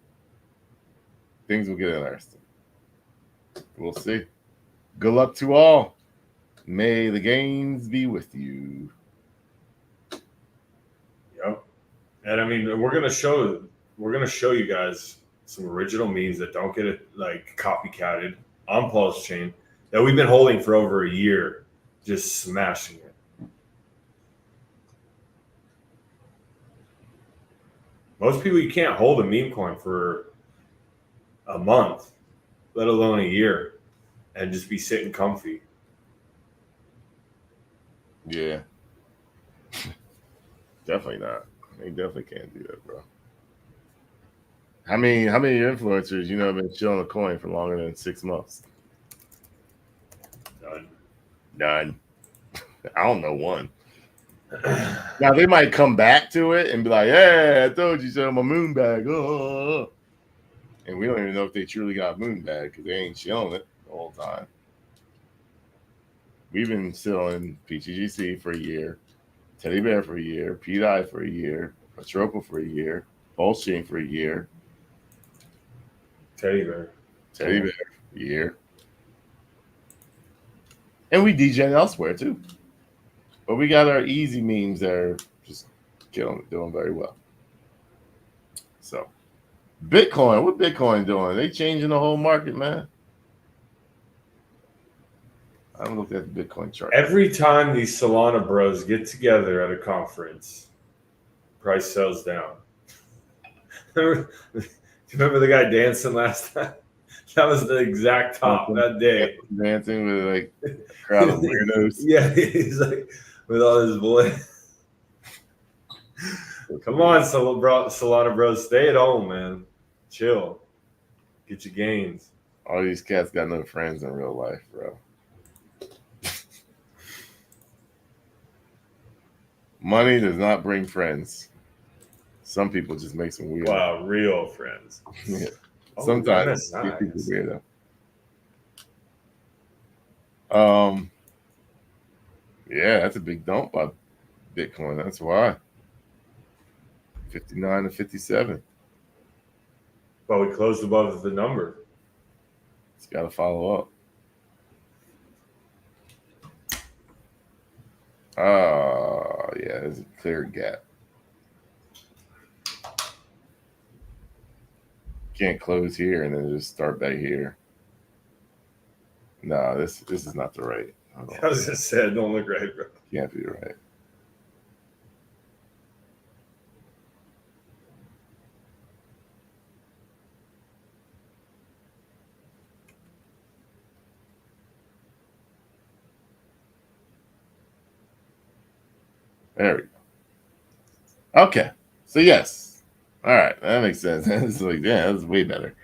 Things will get interesting. We'll see. Good luck to all. May the gains be with you.
Yep. And I mean, we're gonna show you guys some original memes that don't get it like copycatted on PulseChain that we've been holding for over a year, just smashing it. Most people, you can't hold a meme coin for a month, let alone a year, and just be sitting comfy.
Yeah. Definitely not. They definitely can't do that, bro. How many influencers have been chilling a coin for longer than 6 months? None. I don't know one. Now they might come back to it and be like, "Hey, I told you so, my moon bag." Oh. And we don't even know if they truly got moon bag because they ain't showing it the whole time. We've been selling PTGC for a year, Teddy Bear for a year, PDI for a year, Patropa for a year, PulseChain for a year,
Teddy Bear
for a year. And we DJ elsewhere too. But we got our easy memes that are just doing very well. So Bitcoin, what Bitcoin doing? They changing the whole market, man. I haven't looked at the Bitcoin chart.
Every time these Solana bros get together at a conference, price sells down. Remember the guy dancing last time? That was the exact top that day.
Dancing with like a crowd of weirdos.
Yeah, he's like with all his boys. Come on, Solana bros, stay at home, man. Chill. Get your gains.
All these cats got no friends in real life, bro. Money does not bring friends. Some people just make some weird.
Wow, real friends.
Yeah.
Oh,
Sometimes
nice.
people weirdo. Yeah, that's a big dump by Bitcoin. That's why. 59 to 57.
But we closed above the number.
It's got to follow up. Yeah, there's a clear gap. Can't close here and then just start back here. No, this is not the right.
I was just saying, don't look right, bro.
Can't be right. There we go. Okay. So yes. All right. That makes sense. It's like, yeah, that's way better.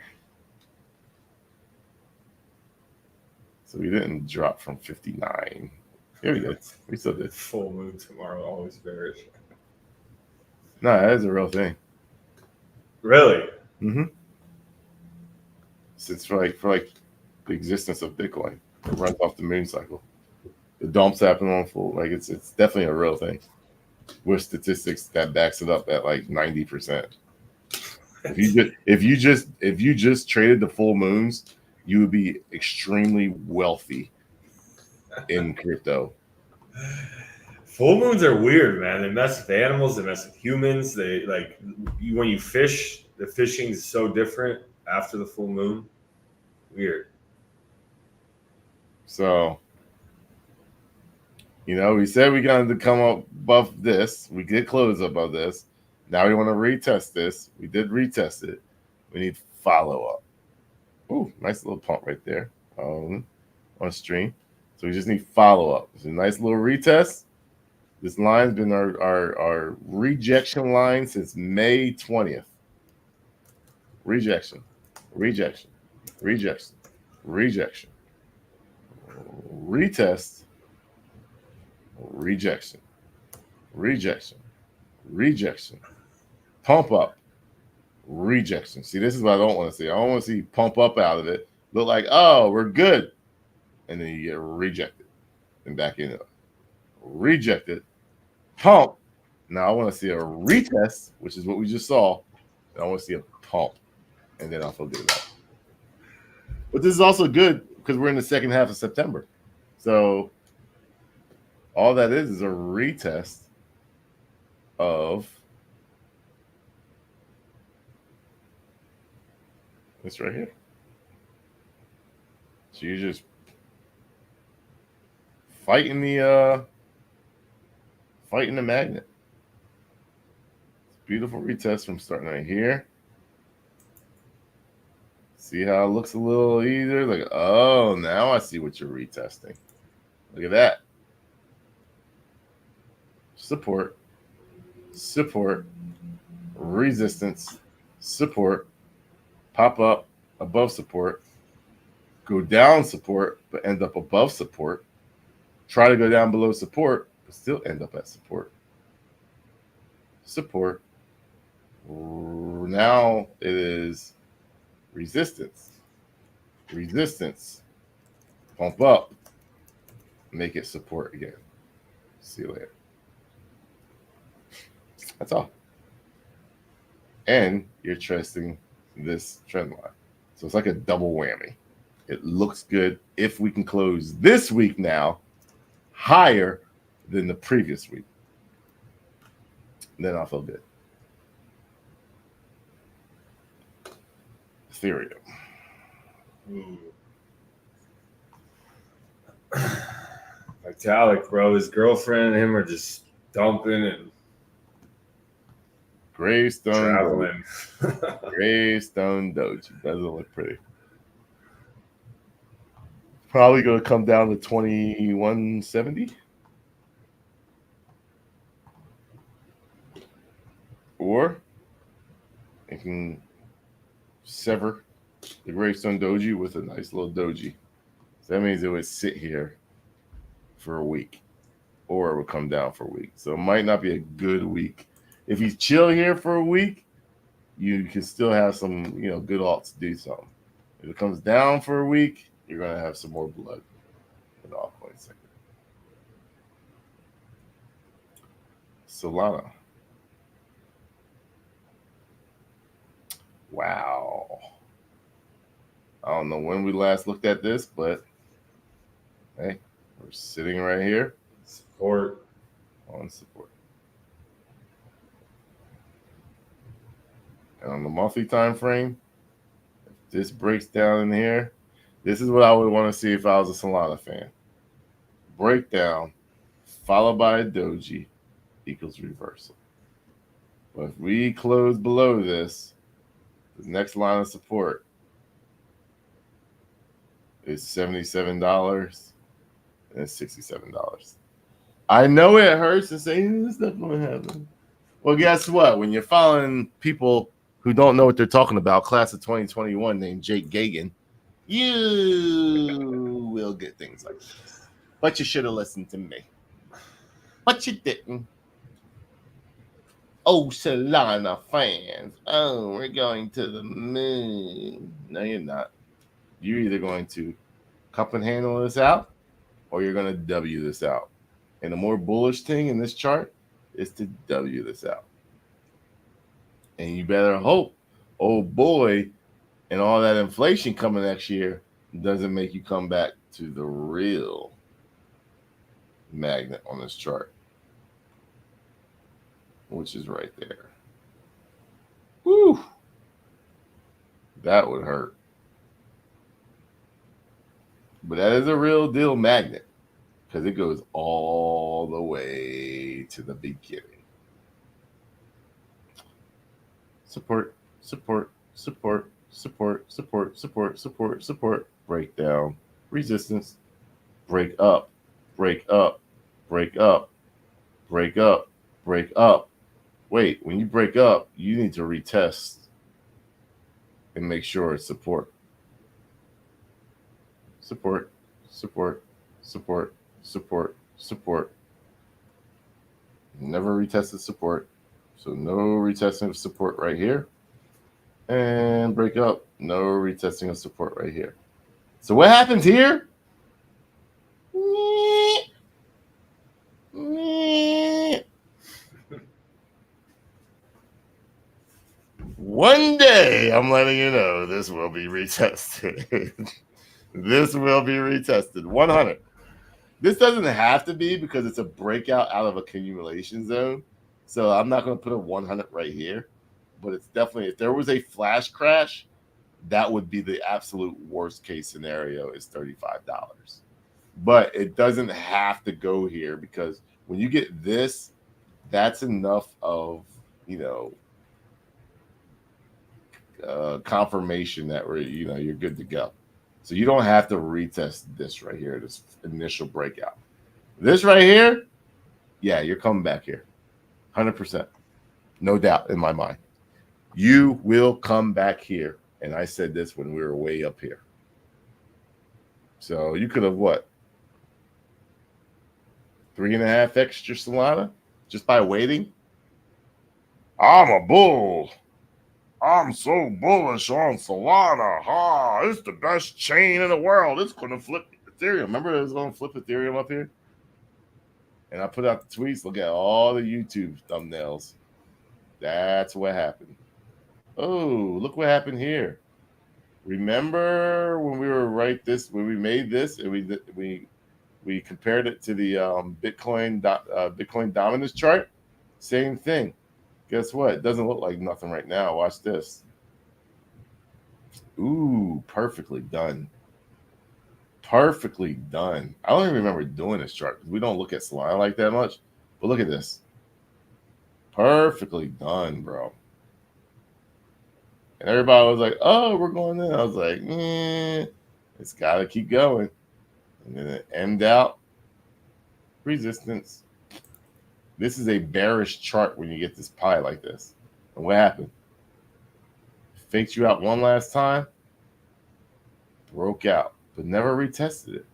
So we didn't drop from 59. Here we go. We still did.
Full moon tomorrow, always bearish.
No, that is a real thing.
Really?
Mm-hmm. So it's for like the existence of Bitcoin. It runs off the moon cycle. The dumps happen on full. Like it's definitely a real thing. With statistics that backs it up at like 90%. If you just traded the full moons, you would be extremely wealthy in crypto.
Full moons are weird, man. They mess with animals. They mess with humans. They when you fish, the fishing is so different after the full moon. Weird.
So, we said we got to come up above this. We did close above this. Now we want to retest this. We did retest it. We need follow up. Ooh, nice little pump right there on stream. So we just need follow up. It's a nice little retest. This line's been our rejection line since May 20th. Rejection, rejection, rejection, rejection, retest, rejection, rejection, rejection, pump up, rejection. See, this is what I don't want to see. I don't want to see pump up out of it. Look like, oh, we're good. And then you get rejected and back into it. Rejected, pump. Now I want to see a retest, which is what we just saw. And I want to see a pump. And then I'll feel good about it. But this is also good because we're in the second half of September. So all that is a retest of this right here. So you're just fighting the magnet. Beautiful retest from starting right here. See how it looks a little easier? Like, oh, now I see what you're retesting. Look at that. Support, support, resistance, support, pop up above support, go down support, but end up above support. Try to go down below support, but still end up at support. Support. Now it is resistance. Resistance. Pump up. Make it support again. See you later. That's all. And you're trusting this trend line. So it's like a double whammy. It looks good if we can close this week now higher than the previous week. Then I'll feel good. Ethereum.
Vitalik, bro. His girlfriend and him are just dumping and
Gravestone
traveling.
Gravestone Doji. Doesn't look pretty. Probably going to come down to 2170. Or it can sever the Gravestone Doji with a nice little doji. So that means it would sit here for a week, or it would come down for a week. So it might not be a good week. If you chill here for a week, you can still have some, good alts to do something. If it comes down for a week, you're going to have some more blood in the altcoin sector. Solana. Wow. I don't know when we last looked at this, but hey, we're sitting right here.
Support.
On support. And on the monthly time frame, if this breaks down in here, this is what I would want to see if I was a Solana fan. Breakdown followed by a doji equals reversal. But if we close below this, the next line of support is $77 and it's $67. I know it hurts to say this not going to happen. Well, guess what? When you're following people who don't know what they're talking about, class of 2021 named Jake Gagan, you will get things like this. But you should have listened to me. But you didn't. Oh, Solana fans. Oh, we're going to the moon. No, you're not. You're either going to cup and handle this out or you're going to W this out. And the more bullish thing in this chart is to W this out. And you better hope, oh boy, and all that inflation coming next year doesn't make you come back to the real magnet on this chart, which is right there. Woo! That would hurt. But that is a real deal magnet because it goes all the way to the beginning. Support, support, support, support, support, support, support, support, breakdown, resistance, break up, break up, break up, break up, break up. Wait, when you break up, you need to retest and make sure it's support. Support, support, support, support, support. Never retested support. So no retesting of support right here. And break up. No retesting of support right here. So what happens here? One day, I'm letting you know, this will be retested. This will be retested. 100. This doesn't have to be because it's a breakout out of accumulation zone. So I'm not going to put a 100 right here. But it's definitely, if there was a flash crash, that would be the absolute worst case scenario is $35. But it doesn't have to go here because when you get this, that's enough of confirmation that you're good to go. So you don't have to retest this right here, this initial breakout. This right here, yeah, you're coming back here, 100%, no doubt in my mind. You will come back here, and I said this when we were way up here. So you could have what? 3.5 extra Solana just by waiting. I'm a bull. I'm so bullish on Solana. It's the best chain in the world. It's going to flip Ethereum. Remember it was going to flip Ethereum up here? And I put out the tweets. Look at all the YouTube thumbnails. That's what happened. Oh, look what happened here. Remember when we were when we made this and we compared it to the Bitcoin dominance chart? Same thing. Guess what? It doesn't look like nothing right now. Watch this. Ooh, perfectly done. Perfectly done. I don't even remember doing this chart because we don't look at Solana like that much. But look at this. Perfectly done, bro. And everybody was like, oh, we're going in. I was like, it's got to keep going. And then it ended out. Resistance. This is a bearish chart when you get this pie like this. And what happened? Faked you out one last time. Broke out, but never retested it.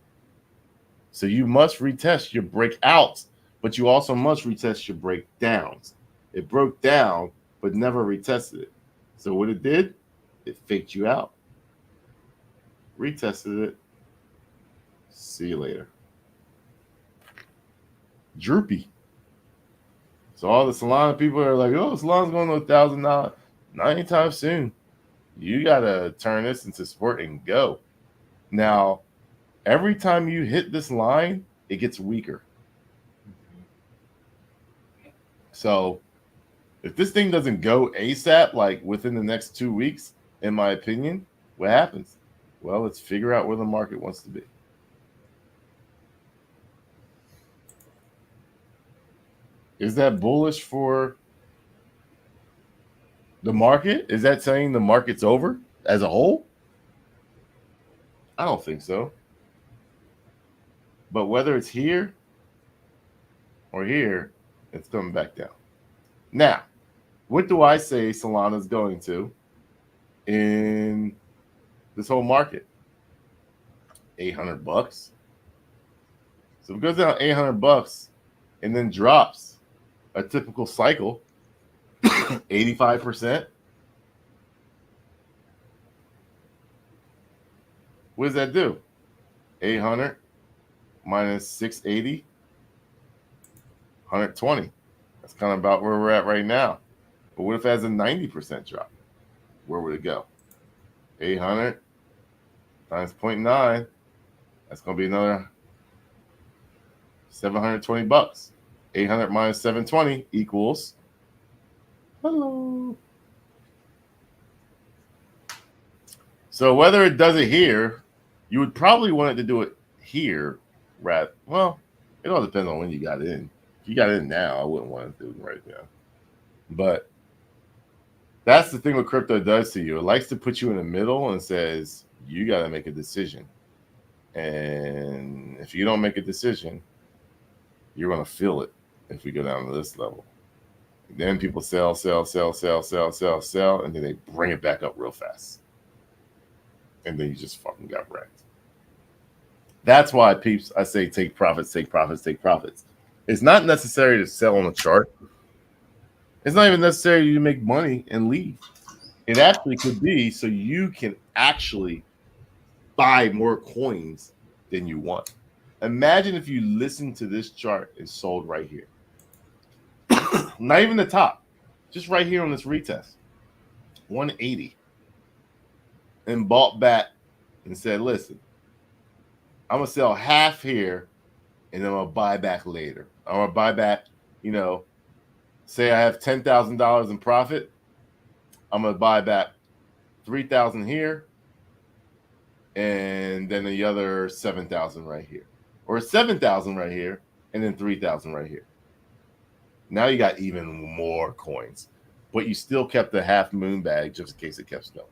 So you must retest your breakouts, but you also must retest your breakdowns. It broke down, but never retested it. So what it did, it faked you out. Retested it. See you later. Droopy. So all the Solana people are like, oh, Solana's going to $1,000. Not anytime soon. You got to turn this into support and go. Now, every time you hit this line, it gets weaker. So if this thing doesn't go ASAP, like within the next 2 weeks, in my opinion, what happens? Well, let's figure out where the market wants to be. Is that bullish for the market? Is that saying the market's over as a whole? I don't think so. But whether it's here or here, it's coming back down. Now, what do I say Solana's going to in this whole market? $800. So if it goes down $800 and then drops a typical cycle, 85%. What does that do? 800 minus 680, 120. That's kind of about where we're at right now. But what if it has a 90% drop? Where would it go? 800 times 0.9. That's going to be another $720. 800 minus 720 equals, hello. So whether it does it here, you would probably want it to do it here. Well, it all depends on when you got in. If you got in now, I wouldn't want to do it right now. But that's the thing what crypto does to you. It likes to put you in the middle and says, you got to make a decision. And if you don't make a decision, you're going to feel it if we go down to this level. Then people sell, and then they bring it back up real fast. And then you just fucking got wrecked. That's why, peeps, I say take profits, take profits, take profits. It's not necessary to sell on a chart. It's not even necessary to make money and leave. It actually could be so you can actually buy more coins than you want. Imagine if you listened to this chart and sold right here. Not even the top. Just right here on this retest. 180. And bought back and said, listen, I'm going to sell half here and then I'm going to buy back later. I'm going to buy back, say I have $10,000 in profit. I'm going to buy back 3,000 here and then the other 7,000 right here. Or 7,000 right here and then 3,000 right here. Now you got even more coins. but you still kept the half moon bag just in case it kept snowing.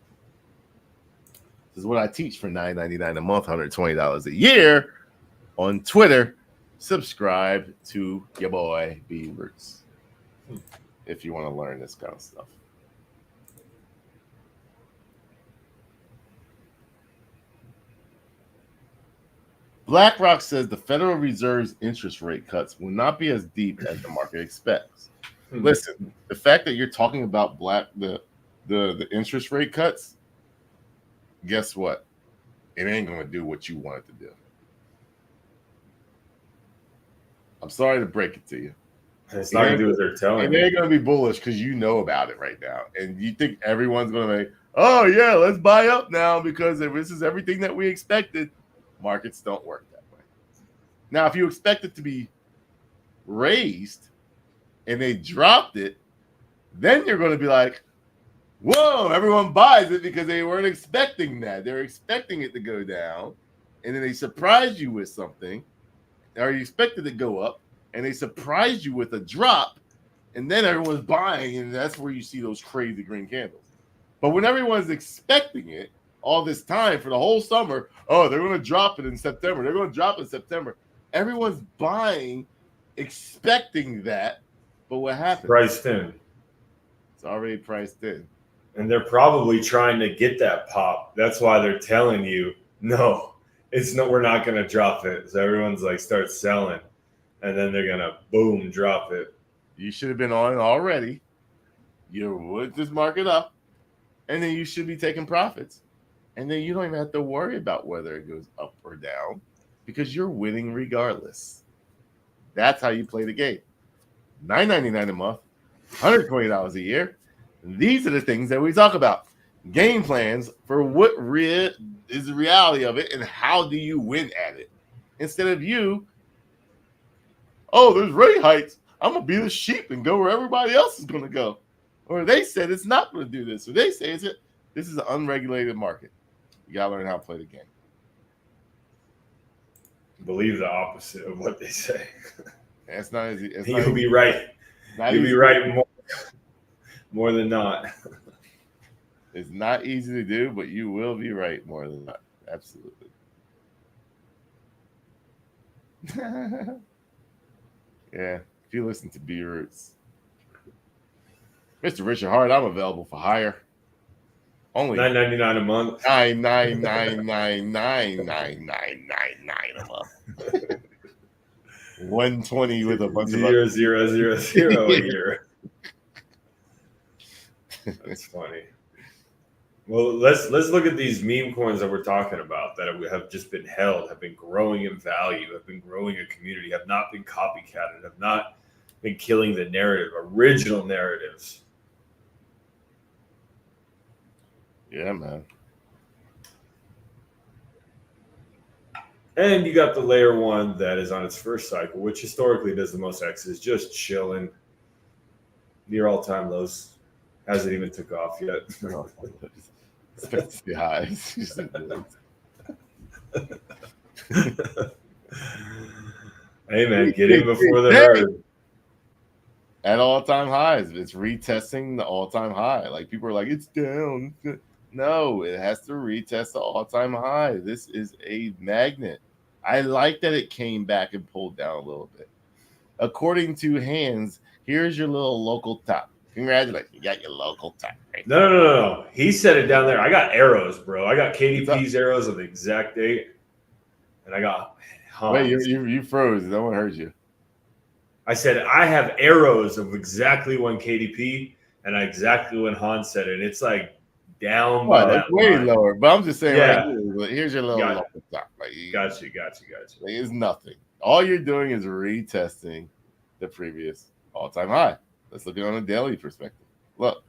This is what I teach for $9.99 a month, $120 a year on Twitter. Subscribe to your boy B Roots if you want to learn this kind of stuff. BlackRock says the Federal Reserve's interest rate cuts will not be as deep as the market expects. Listen, the fact that you're talking about the interest rate cuts, guess what? It ain't going to do what you want it to do. I'm sorry to break it to you.
It's not going to do what they're telling
you.
you.
It ain't going to be bullish because you know about it right now. And you think everyone's going to be, oh, yeah, let's buy up now because this is everything that we expected. Markets don't work that way. Now, if you expect it to be raised and they dropped it, then you're going to be like, whoa, everyone buys it because they weren't expecting that. They're expecting it to go down, and then they surprise you with something, or you expected to go up, and they surprise you with a drop, and then everyone's buying, and that's where you see those crazy green candles. But when everyone's expecting it all this time for the whole summer, oh, they're going to drop it in September. They're going to drop it in September. Everyone's buying, expecting that, but what happens?
Priced in.
It's already priced in.
And they're probably trying to get that pop. That's why they're telling you, no, we're not going to drop it. So everyone's like, start selling. And then they're going to, boom, drop it.
You should have been on already. You would just mark it up. And then you should be taking profits. And then you don't even have to worry about whether it goes up or down because you're winning regardless. That's how you play the game. $9.99 a month, $120 a year. These are the things that we talk about. Game plans for what is the reality of it and how do you win at it. Instead of you, oh, there's rate hikes. I'm going to be the sheep and go where everybody else is going to go. Or they said it's not going to do this. Or they say this is an unregulated market. You got to learn how to play the game.
Believe the opposite of what they say.
It's not easy.
You'll be right. You'll be right more than not.
It's not easy to do, but you will be right more than not. Absolutely. Yeah, if you listen to B Roots. Mr. Richard Hart, I'm available for hire. Only
$9.99 a month.
$9.99 a month. 120 with a bunch of
0.000 a year. That's funny. Well, let's look at these meme coins that we're talking about that have just been held, have been growing in value, have been growing a community, have not been copycatted, have not been killing the narrative, original narratives.
Yeah, man.
And you got the layer one that is on its first cycle, which historically does the most X's, just chilling near all-time lows. Hasn't even took off yet.
Expect to be high.
Hey, man, get in before the herd.
At all-time highs. It's retesting the all-time high. Like, people are like, it's down. No, it has to retest the all-time high. This is a magnet. I like that it came back and pulled down a little bit. According to Hands, here's your little local top. Congratulations. You got your local top. Right?
No. He said it down there. I got arrows, bro. I got KDP's arrows of the exact date. And I got Hans.
Wait, you froze. No one heard you.
I said I have arrows of exactly when KDP and exactly when Hans said it. It's like down by that
way
line.
Lower. But I'm just saying,
Yeah.
right here's your little local top. Like,
Got you.
Like, it's nothing. All you're doing is retesting the previous all-time high. Let's look at it on a daily perspective. Look,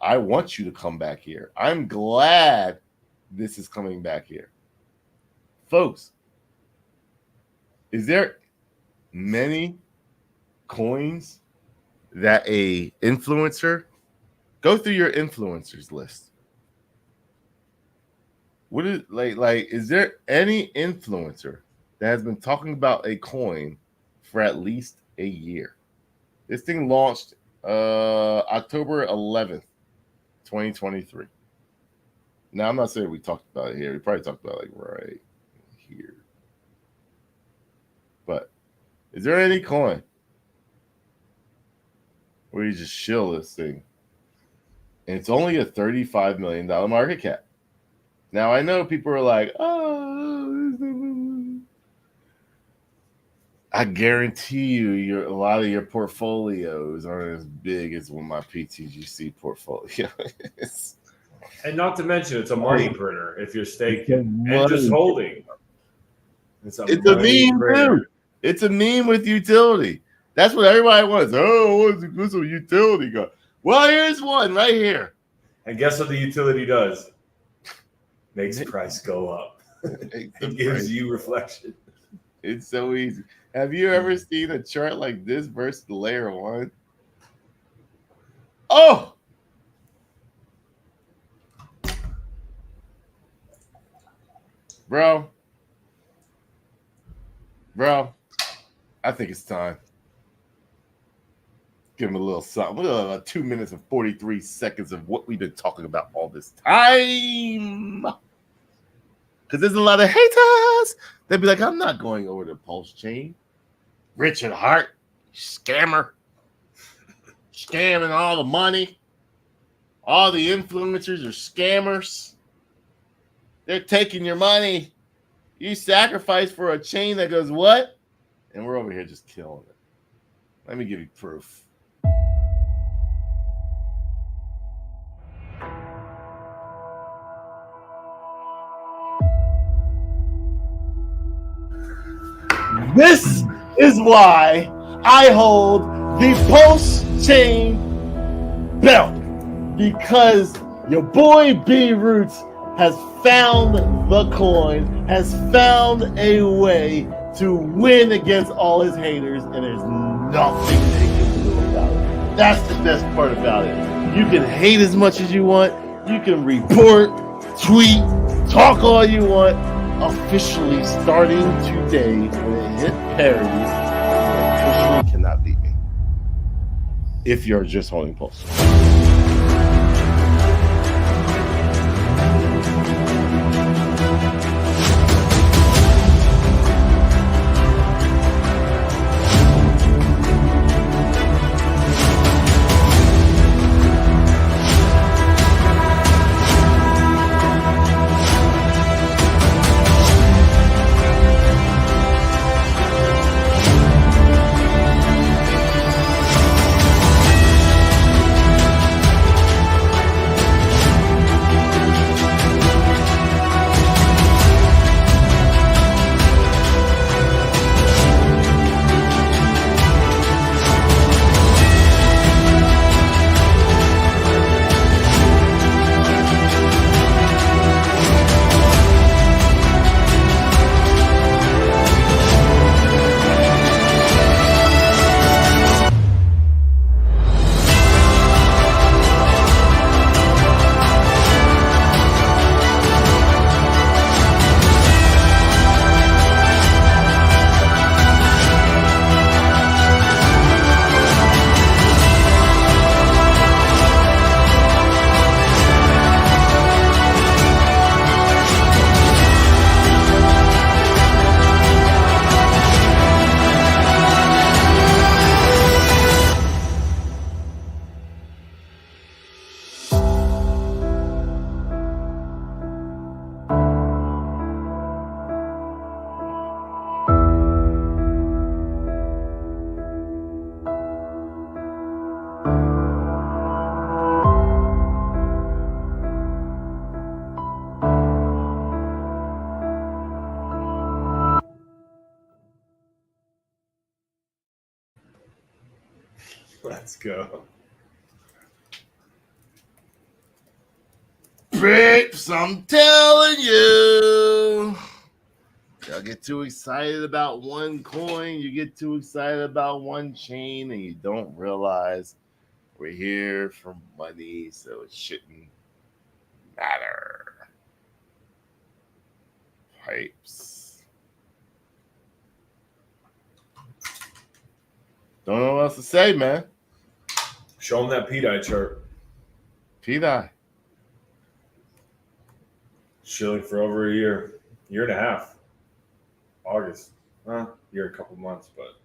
I want you to come back here. I'm glad this is coming back here. Folks, is there many coins that a influencer, go through your influencers list. What is like is there any influencer that has been talking about a coin for at least a year? This thing launched October 11th, 2023. Now, I'm not saying we talked about it here. We probably talked about it like right here. But is there any coin where you just shill this thing? And it's only a $35 million market cap. Now, I know people are like, oh, I guarantee you, a lot of your portfolios aren't as big as what my PTGC portfolio is.
And not to mention, it's a money printer if you're staking and just holding. It's a meme,
dude. It's a meme with utility. That's what everybody wants. Oh, what's a utility guy? Well, here's one right here.
And guess what the utility does? Makes price go up. It gives you reflection.
It's so easy. Have you ever seen a chart like this versus the layer one? Oh! Bro, I think it's time. Give him a little something. 2 minutes and 43 seconds of what we've been talking about all this time. Because there's a lot of haters. They'd be like, I'm not going over to PulseChain. Richard Hart, scammer. Scamming all the money. All the influencers are scammers. They're taking your money. You sacrifice for a chain that goes what? And we're over here just killing it. Let me give you proof. This is why I hold the PulseChain belt. Because your boy B Roots has found the coin, has found a way to win against all his haters, and there's nothing they can do about it. That's the best part about it. You can hate as much as you want. You can report, tweet, talk all you want. Officially starting today, when it hit parity, you officially cannot beat me. If you're just holding Pulse.
Let's go.
Brips, I'm telling you. Y'all get too excited about one coin, you get too excited about one chain, and you don't realize we're here for money, so it shouldn't matter. Pipes. Don't know what else to say, man.
Show them that PDI chart.
PDI.
Shilling for over a year and a half. August. Year, a couple months, but.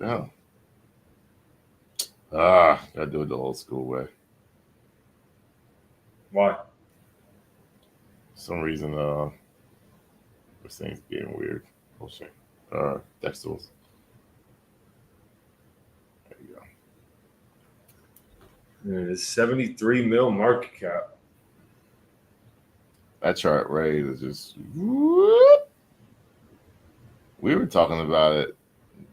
No. Gotta do it the old school way.
Why?
For some reason, this thing's being weird. Bullshit. Dex tools. There you go.
It is 73 mil market cap.
That chart rate is just whoop. We were talking about it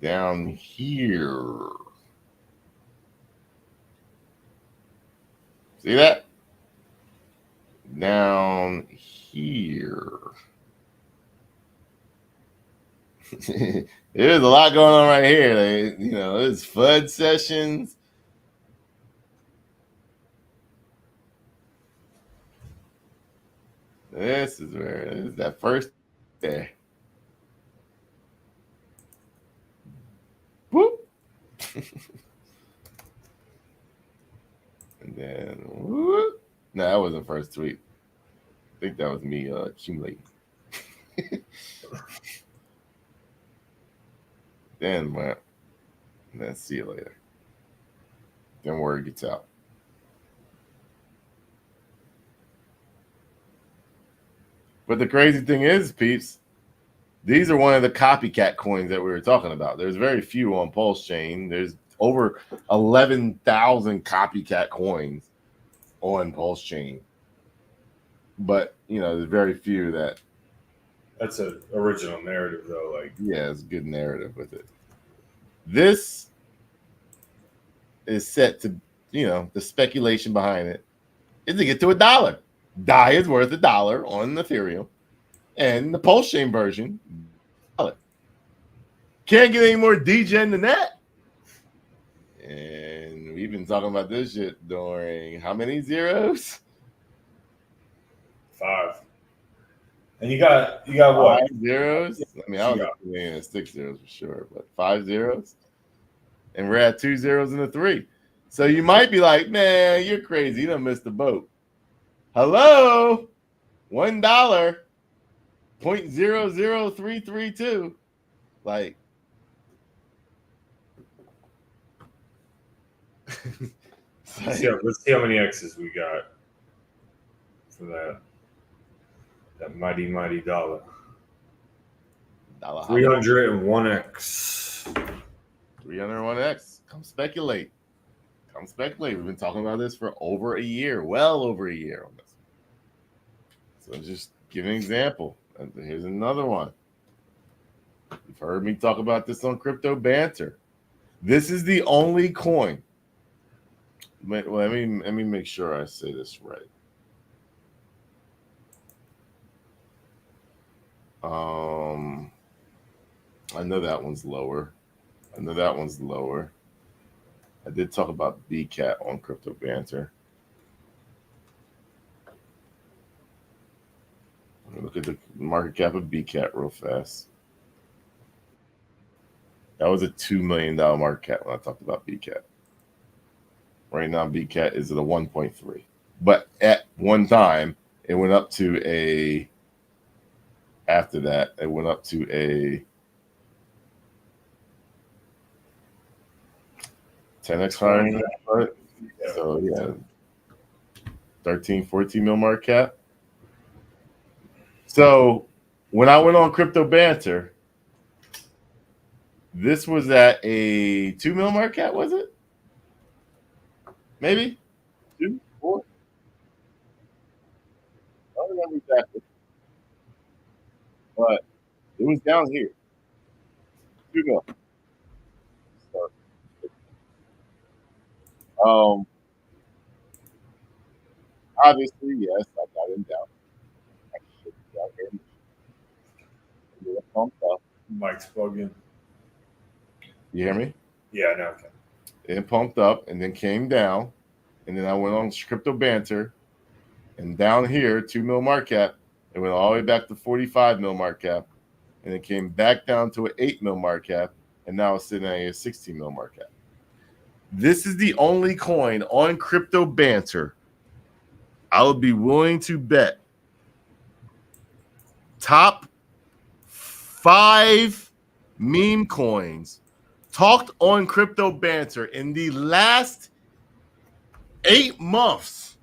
down here. See that? Down here. There's a lot going on right here. There's FUD sessions. This is that first there. Whoop. And then whoop. No, that wasn't first tweet. I think that was me accumulating. Then went. And then see you later. Then word gets out. But the crazy thing is, peeps, these are one of the copycat coins that we were talking about. There's very few on PulseChain. There's over 11,000 copycat coins on PulseChain. But, there's very few that.
That's an original narrative, though.
Yeah, it's a good narrative with it. This is set to, the speculation behind it is to get to $1. DAI is worth $1 on Ethereum, and the PulseChain version, $1. Can't get any more degen than that. And we've been talking about this shit during how many zeros?
5. And you got what?
5 zeros? I mean, I was getting 6 zeros for sure, but 5 zeros. And we're at 2 zeros and a 3. So you might be like, man, you're crazy. You done missed the boat. Hello? $1. 0.00332. Like,
let's see how many X's we got for that mighty dollar. 301X.
301X. Come speculate. We've been talking about this for over a year, well over a year on this. So just give an example. Here's another one. You've heard me talk about this on Crypto Banter. This is the only coin. Let me make sure I say this right. I know that one's lower. I did talk about BCAT on Crypto Banter. Look at the market cap of BCAT real fast. That was a $2 million market cap when I talked about BCAT. Right now, BCAT is at a 1.3. But at one time, it went up to a. After that, it went up to a 10x higher than that. So, yeah, 13, 14 mil market cap. So, when I went on Crypto Banter, this was at a 2 mil market cap, was it? Maybe? 2, 4? I don't remember exactly. But it was down here. 2 mil. Obviously, yes, I got in down. Pumped up.
Mike's plugged in.
You hear me?
Yeah, no, okay.
It pumped up and then came down, and then I went on Crypto Banter, And down here, 2 mil market cap, it went all the way back to 45 mil market cap, and it came back down to an 8 mil market cap, and now it's sitting at a 16 mil market cap. This is the only coin on Crypto Banter I would be willing to bet top 5 meme coins talked on Crypto Banter in the last 8 months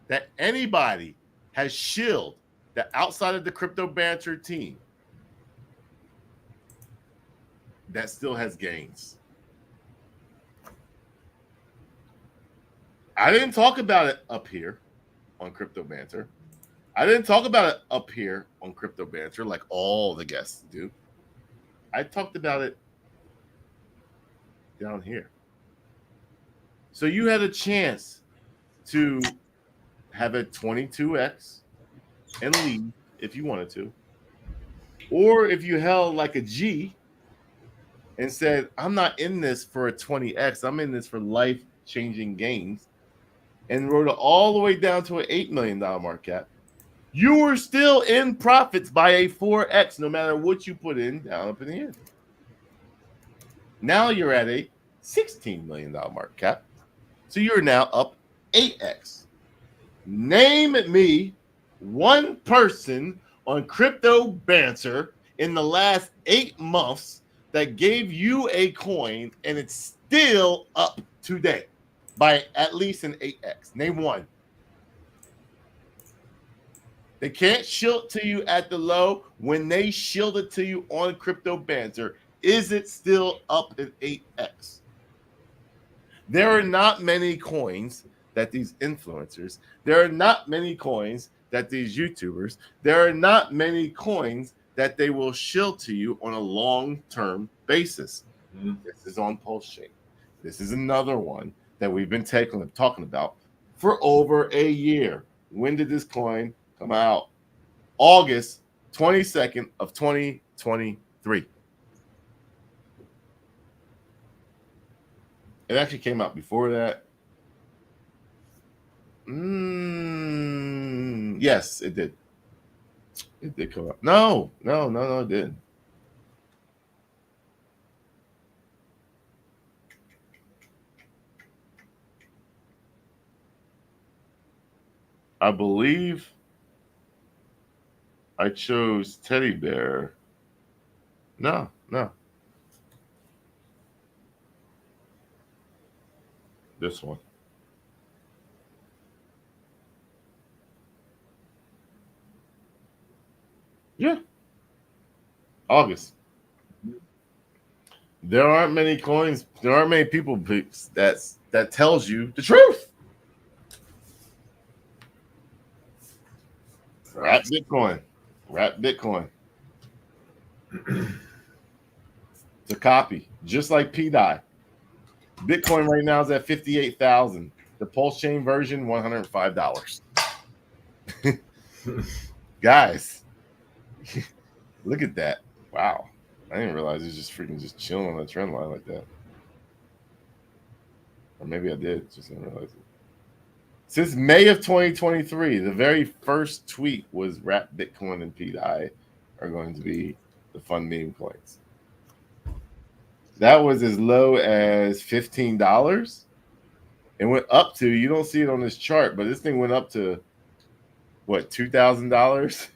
that anybody has shilled that outside of the Crypto Banter team that still has gains. I didn't talk about it up here on Crypto Banter. I didn't talk about it up here on Crypto Banter like all the guests do. I talked about it down here. So you had a chance to have a 22x and leave if you wanted to. Or if you held like a G and said, I'm not in this for a 20x, I'm in this for life-changing gains, and rode it all the way down to an $8 million market cap, you were still in profits by a 4x no matter what you put in down up in the end. Now you're at a $16 million market cap, so you're now up 8x. Name me one person on Crypto Banter in the last 8 months that gave you a coin and it's still up today by at least an 8x. Name one. They can't shield it to you at the low. When they shield it to you on Crypto Banter, is it still up at 8x? There are not many coins that these influencers, there are not many coins that these YouTubers, there are not many coins that they will shield to you on a long-term basis. Mm-hmm. This is on PulseChain. This is another one that we've been talking about for over a year. When did this coin come out? August 22nd of 2023. It actually came out before that. Yes, it did. It did come out. No, it didn't. I believe I chose Teddy Bear. No. This one. Yeah. August. There aren't many coins. There aren't many people that tells you the truth. Wrap Bitcoin. It's a copy, just like PDI. Bitcoin right now is at 58,000. The PulseChain version, $105. Guys, look at that. Wow. I didn't realize it's just freaking just chilling on the trend line like that. Or maybe I did, just didn't realize it. Since May of 2023, the very first tweet was Wrap Bitcoin and PDI are going to be the fun meme coins. That was as low as $15. It went up to, you don't see it on this chart, but this thing went up to, what, $2,000?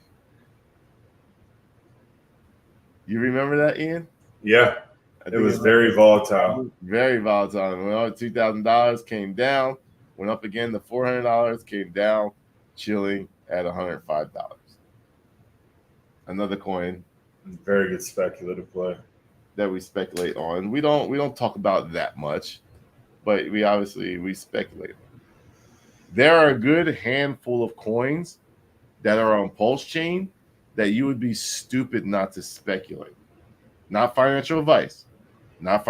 You remember that, Ian?
Yeah. It was very volatile.
Very volatile. It went up to $2,000, came down, went up again to $400, came down, chilling at $105. Another coin.
Very good speculative play
that we speculate on. We don't talk about that much, but we speculate. There are a good handful of coins that are on PulseChain that you would be stupid not to speculate. Not financial advice. But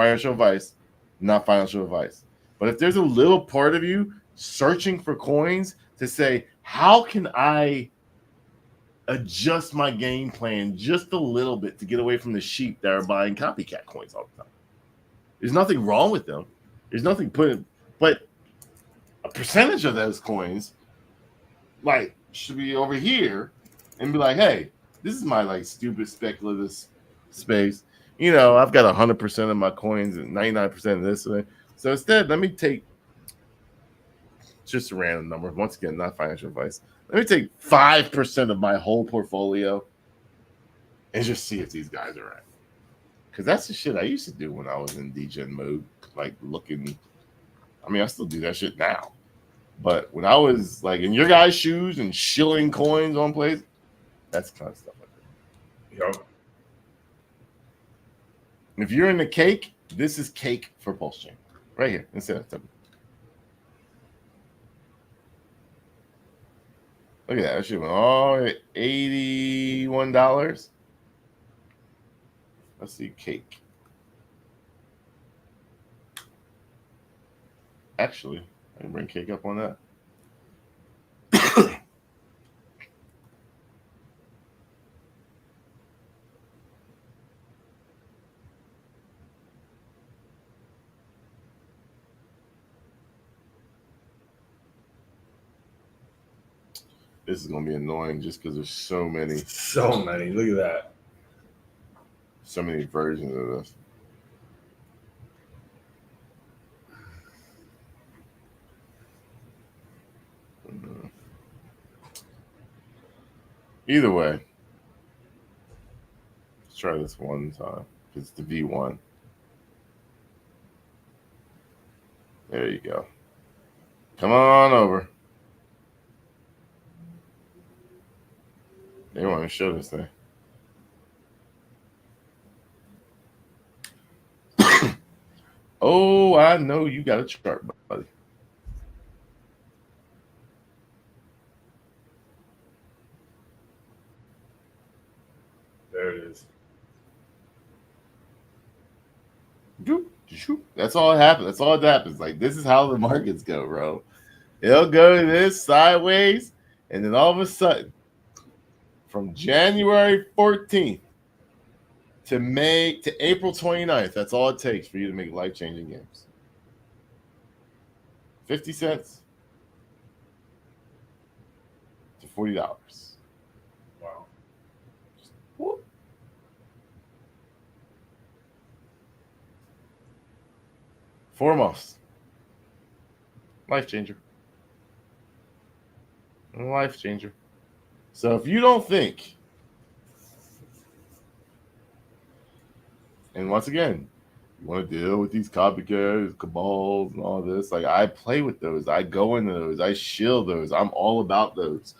if there's a little part of you searching for coins to say, how can I adjust my game plan just a little bit to get away from the sheep that are buying copycat coins all the time? There's nothing wrong with them. There's nothing but a percentage of those coins like should be over here and be like, hey, this is my like stupid speculative space. You know, I've got 100% of my coins and 99% of this. So instead, let me take just a random number. Once again, not financial advice. Let me take 5% of my whole portfolio and just see if these guys are right. Because that's the shit I used to do when I was in degen mode, like looking. I mean, I still do that shit now. But when I was like in your guys' shoes and shilling coins on plays, that's the kind of stuff I do.
Yep.
If you're in the cake, this is cake for PulseChain. Right here. Instead of look at that. That shit went all at $81. Let's see, cake. Actually, I can bring cake up on that. This is gonna be annoying just because there's so many.
So many. Look at that.
So many versions of this. Either way, let's try this one time. It's the V1. There you go. Come on over. They want to show this thing. Oh, I know you got a chart, buddy.
There it is.
That's all it happens. That's all that happens. Like, this is how the markets go, bro. It'll go to this sideways, and then all of a sudden, from January 14th to April 29th, that's all it takes for you to make life-changing games. 50 cents to $40.
Wow.
Whoop. Foremost, life changer. Life changer. So if you don't think, and once again, you want to deal with these copycats, cabals, and all this, like I play with those, I go into those, I shill those, I'm all about those.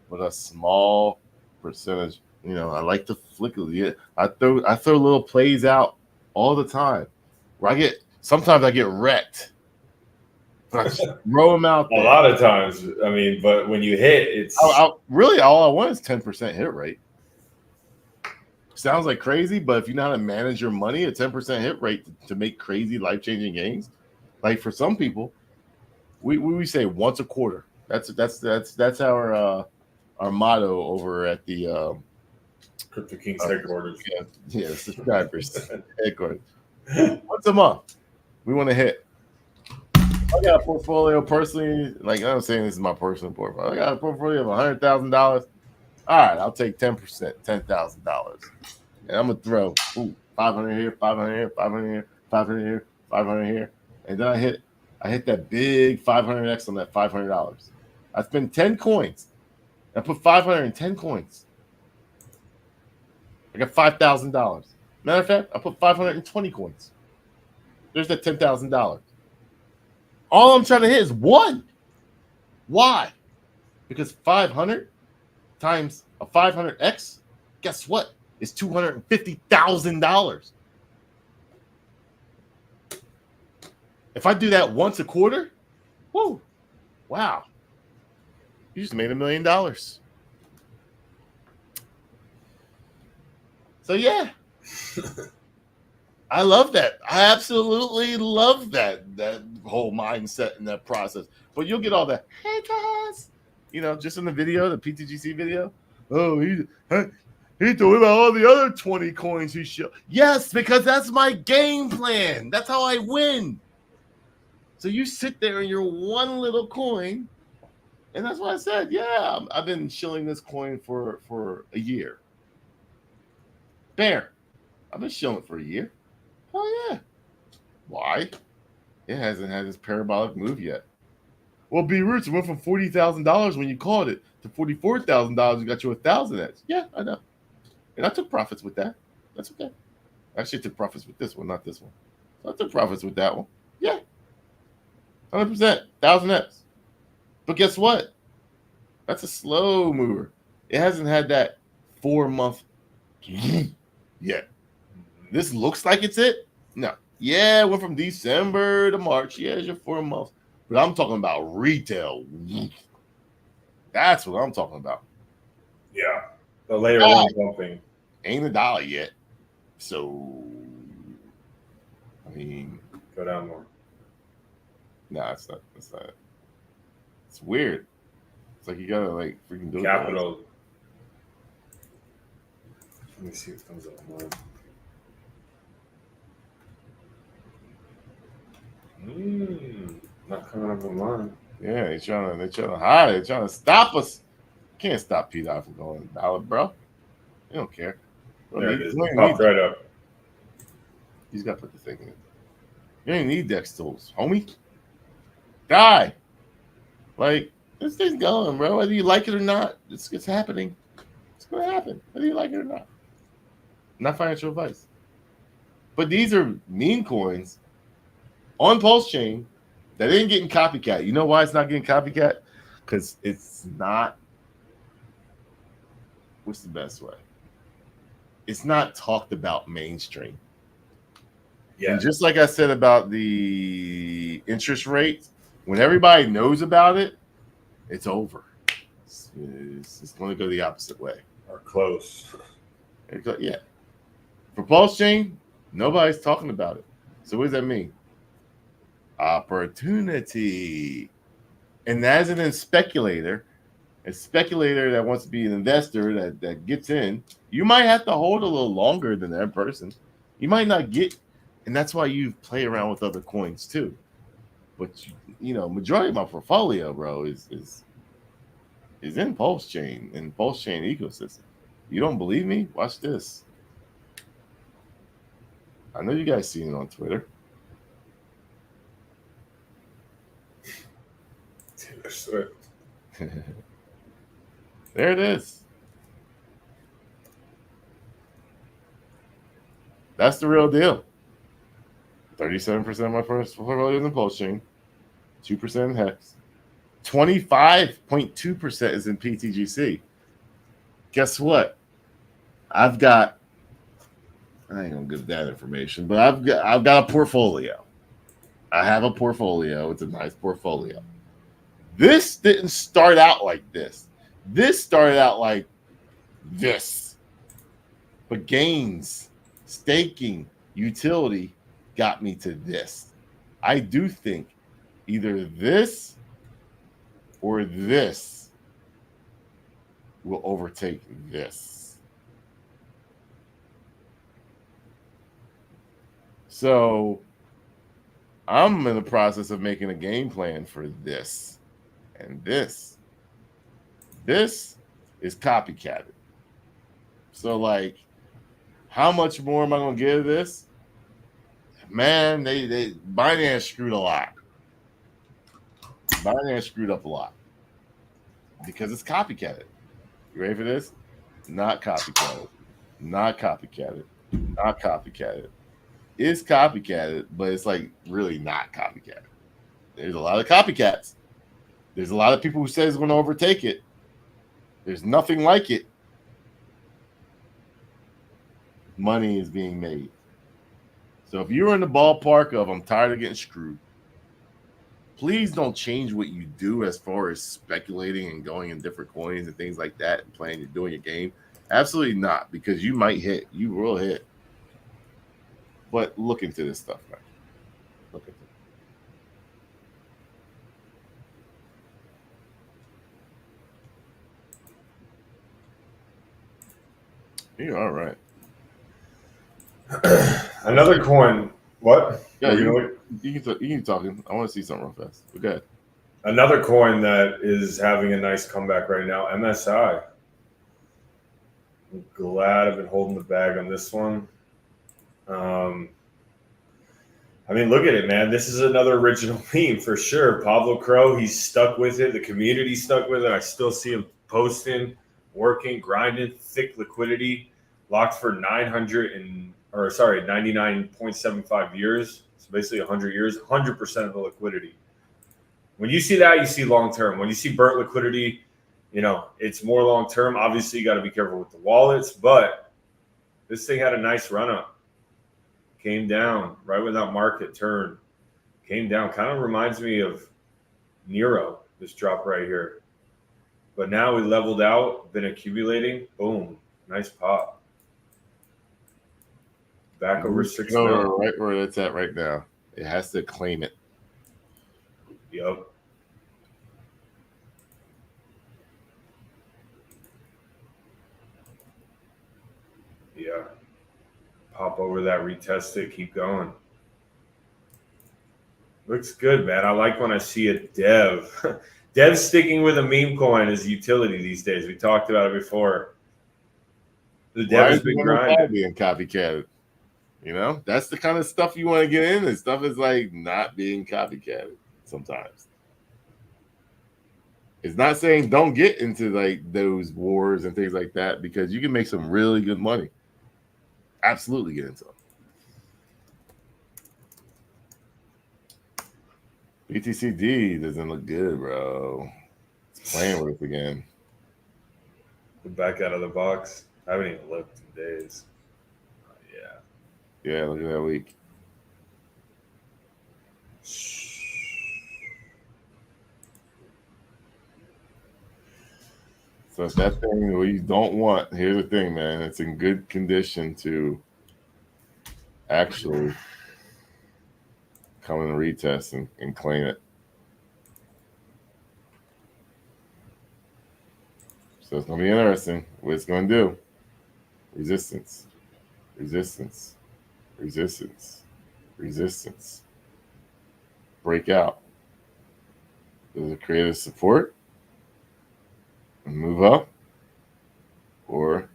But a small percentage, you know, I like to flicker. I throw little plays out all the time where sometimes I get wrecked. But I just throw them out there.
A lot of times, I mean, but when you hit, it's
really all I want is 10% hit rate. Sounds like crazy, but if you know how to manage your money, a 10% hit rate to make crazy life-changing gains, like for some people, we say once a quarter. That's our motto over at the
Crypto Kings headquarters.
Yeah, subscribers headquarters. Once a month, we want to hit. I got a portfolio personally, like I'm saying, this is my personal portfolio. I got a portfolio of $100,000. All right, I'll take 10%, $10,000, and I'm gonna throw 500 here, 500 here, 500 here, 500 here, 500 here, and then I hit that big 500x on that $500. I spend 10 coins. I put 510 coins. I got $5,000. Matter of fact, I put 520 coins. There's that $10,000. All I'm trying to hit is one. Why? Because 500 times a 500x, guess what? It's $250,000. If I do that once a quarter, whoa, wow. You just made $1 million. So yeah. I love that. I absolutely love that whole mindset and that process. But you'll get all that, hey guys, just in the video, the PTGC video. Oh, he told about all the other 20 coins he showed. Yes, because that's my game plan. That's how I win. So you sit there in your one little coin And that's why I said, yeah, I've been shilling this coin for a year. Bear, I've been shilling for a year. Oh yeah. Why? It hasn't had this parabolic move yet. Well, B Roots went from $40,000 when you called it to $44,000. You got you 1,000x. Yeah, I know. And I took profits with that. That's okay. Actually, I took profits with this one, not this one. So I took profits with that one. Yeah. 100%. 1,000x. But guess what? That's a slow mover. It hasn't had that 4-month yet. This looks like it's it. No. Yeah, it went from December to March. Yeah, it's your 4 months. But I'm talking about retail. That's what I'm talking about.
Yeah. The layer one pumping.
Ain't $1 yet. So, I mean,
Go down more.
nah, it's not. It's not. It's weird. It's like you gotta like freaking do
Capital. Let me see what comes up more. Not coming up on mine.
Yeah, they're trying to hide it. They're trying to stop us. Can't stop P-Dot from going $1, bro. They don't care.
There it is. Popped right up.
He's got to put the thing in. You ain't need Dex tools, homie. Die. Like, this thing's going, bro. Whether you like it or not, it's happening. It's going to happen, whether you like it or not. Not financial advice. But these are meme coins on PulseChain that ain't getting copycat. You know why it's not getting copycat? Because it's not. What's the best way? It's not talked about mainstream. Yeah. And just like I said about the interest rates, when everybody knows about it, it's over. It's going to go the opposite way.
Or close.
Yeah. For PulseChain, nobody's talking about it. So what does that mean? Opportunity. And as a speculator that wants to be an investor that gets in, you might have to hold a little longer than that person. You might not get, and that's why you play around with other coins too. But you know, majority of my portfolio, bro, is in PulseChain and PulseChain ecosystem. You don't believe me? Watch this. I know you guys seen it on Twitter.
Taylor Swift.
There it is. That's the real deal. 37% of my portfolio is in PulseChain, 2% in Hex, 25.2% is in PTGC. Guess what? I ain't gonna give that information, but I've got a portfolio. I have a portfolio. It's a nice portfolio. This didn't start out like this. This started out like this. But gains, staking, utility got me to this. I do think either this or this will overtake this. So I'm in the process of making a game plan for this and this. This is copycatted. So, like, how much more am I going to give this? Man, they Binance screwed a lot. Binance screwed up a lot because it's copycatted. You ready for this? Not copycatted. Not copycatted. Not copycatted. It's copycatted, but it's like really not copycatted. There's a lot of copycats. There's a lot of people who say it's going to overtake it. There's nothing like it. Money is being made. So if you're in the ballpark of I'm tired of getting screwed, please don't change what you do as far as speculating and going in different coins and things like that and playing and doing your game. Absolutely not, because you might hit. You will hit. But look into this stuff, man. Look at it. You're all right.
Another coin. What?
Yeah, you can talking. I want to see something real fast. But go ahead.
Another coin that is having a nice comeback right now, MSI. I'm glad I've been holding the bag on this one. I mean, look at it, man. This is another original meme for sure. Pablo Crow, he's stuck with it. The community stuck with it. I still see him posting, working, grinding, thick liquidity, locked for 99.75 years. So basically 100 years, 100% of the liquidity. When you see that, you see long-term. When you see burnt liquidity, you know, it's more long-term. Obviously, you got to be careful with the wallets, but this thing had a nice run-up. Came down right when that market turned. Came down. Kind of reminds me of Neiro, this drop right here. But now we leveled out, been accumulating. Boom. Nice pop. Back over 6 mil.
Right where it's at right now. It has to claim it.
Yep. Yeah. Pop over that, retest it, keep going. Looks good, man. I like when I see a dev. Dev sticking with a meme coin as utility these days. We talked about it before. The dev has been grinding.
Being copycatted. You know, that's the kind of stuff you want to get in, and stuff is like not being copycatted sometimes. It's not saying don't get into like those wars and things like that, because you can make some really good money. Absolutely get into them. BTCD doesn't look good, bro. It's playing with us again.
We're back out of the box. I haven't even looked in days. Yeah.
Yeah, look at that week. So if that thing we don't want, here's the thing, man. It's in good condition to actually come and retest and claim it. So it's going to be interesting what it's going to do. Resistance, resistance, resistance, resistance. Breakout. Does it create a support and move up? Or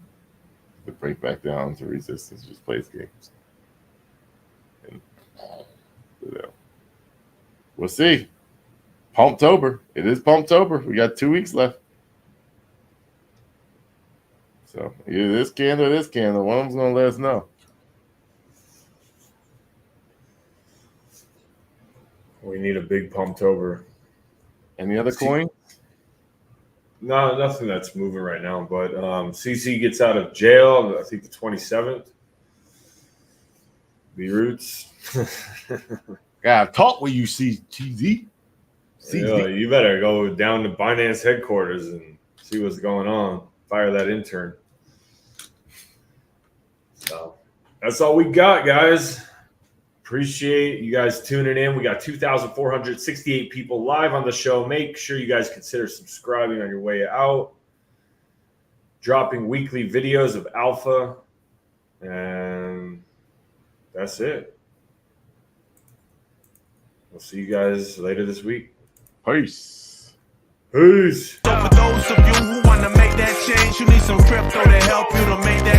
the break back down to resistance, just plays games? And, you know, we'll see. Pumptober. It is Pumptober. We got 2 weeks left. So either this candle or this candle, one of them's going to let us know.
We need a big Pumptober.
Any other coin?
No, nothing that's moving right now. But CC gets out of jail, I think the 27th. B-Roots.
Yeah, talk with you, CZ.
Yeah, you better go down to Binance headquarters and see what's going on. Fire that intern. So that's all we got, guys. Appreciate you guys tuning in. We got 2,468 people live on the show. Make sure you guys consider subscribing on your way out. Dropping weekly videos of alpha. And that's it. We'll see you guys later this week.
Peace.
Peace.
So for those of you who want to make that change, you need some crypto to help you to make that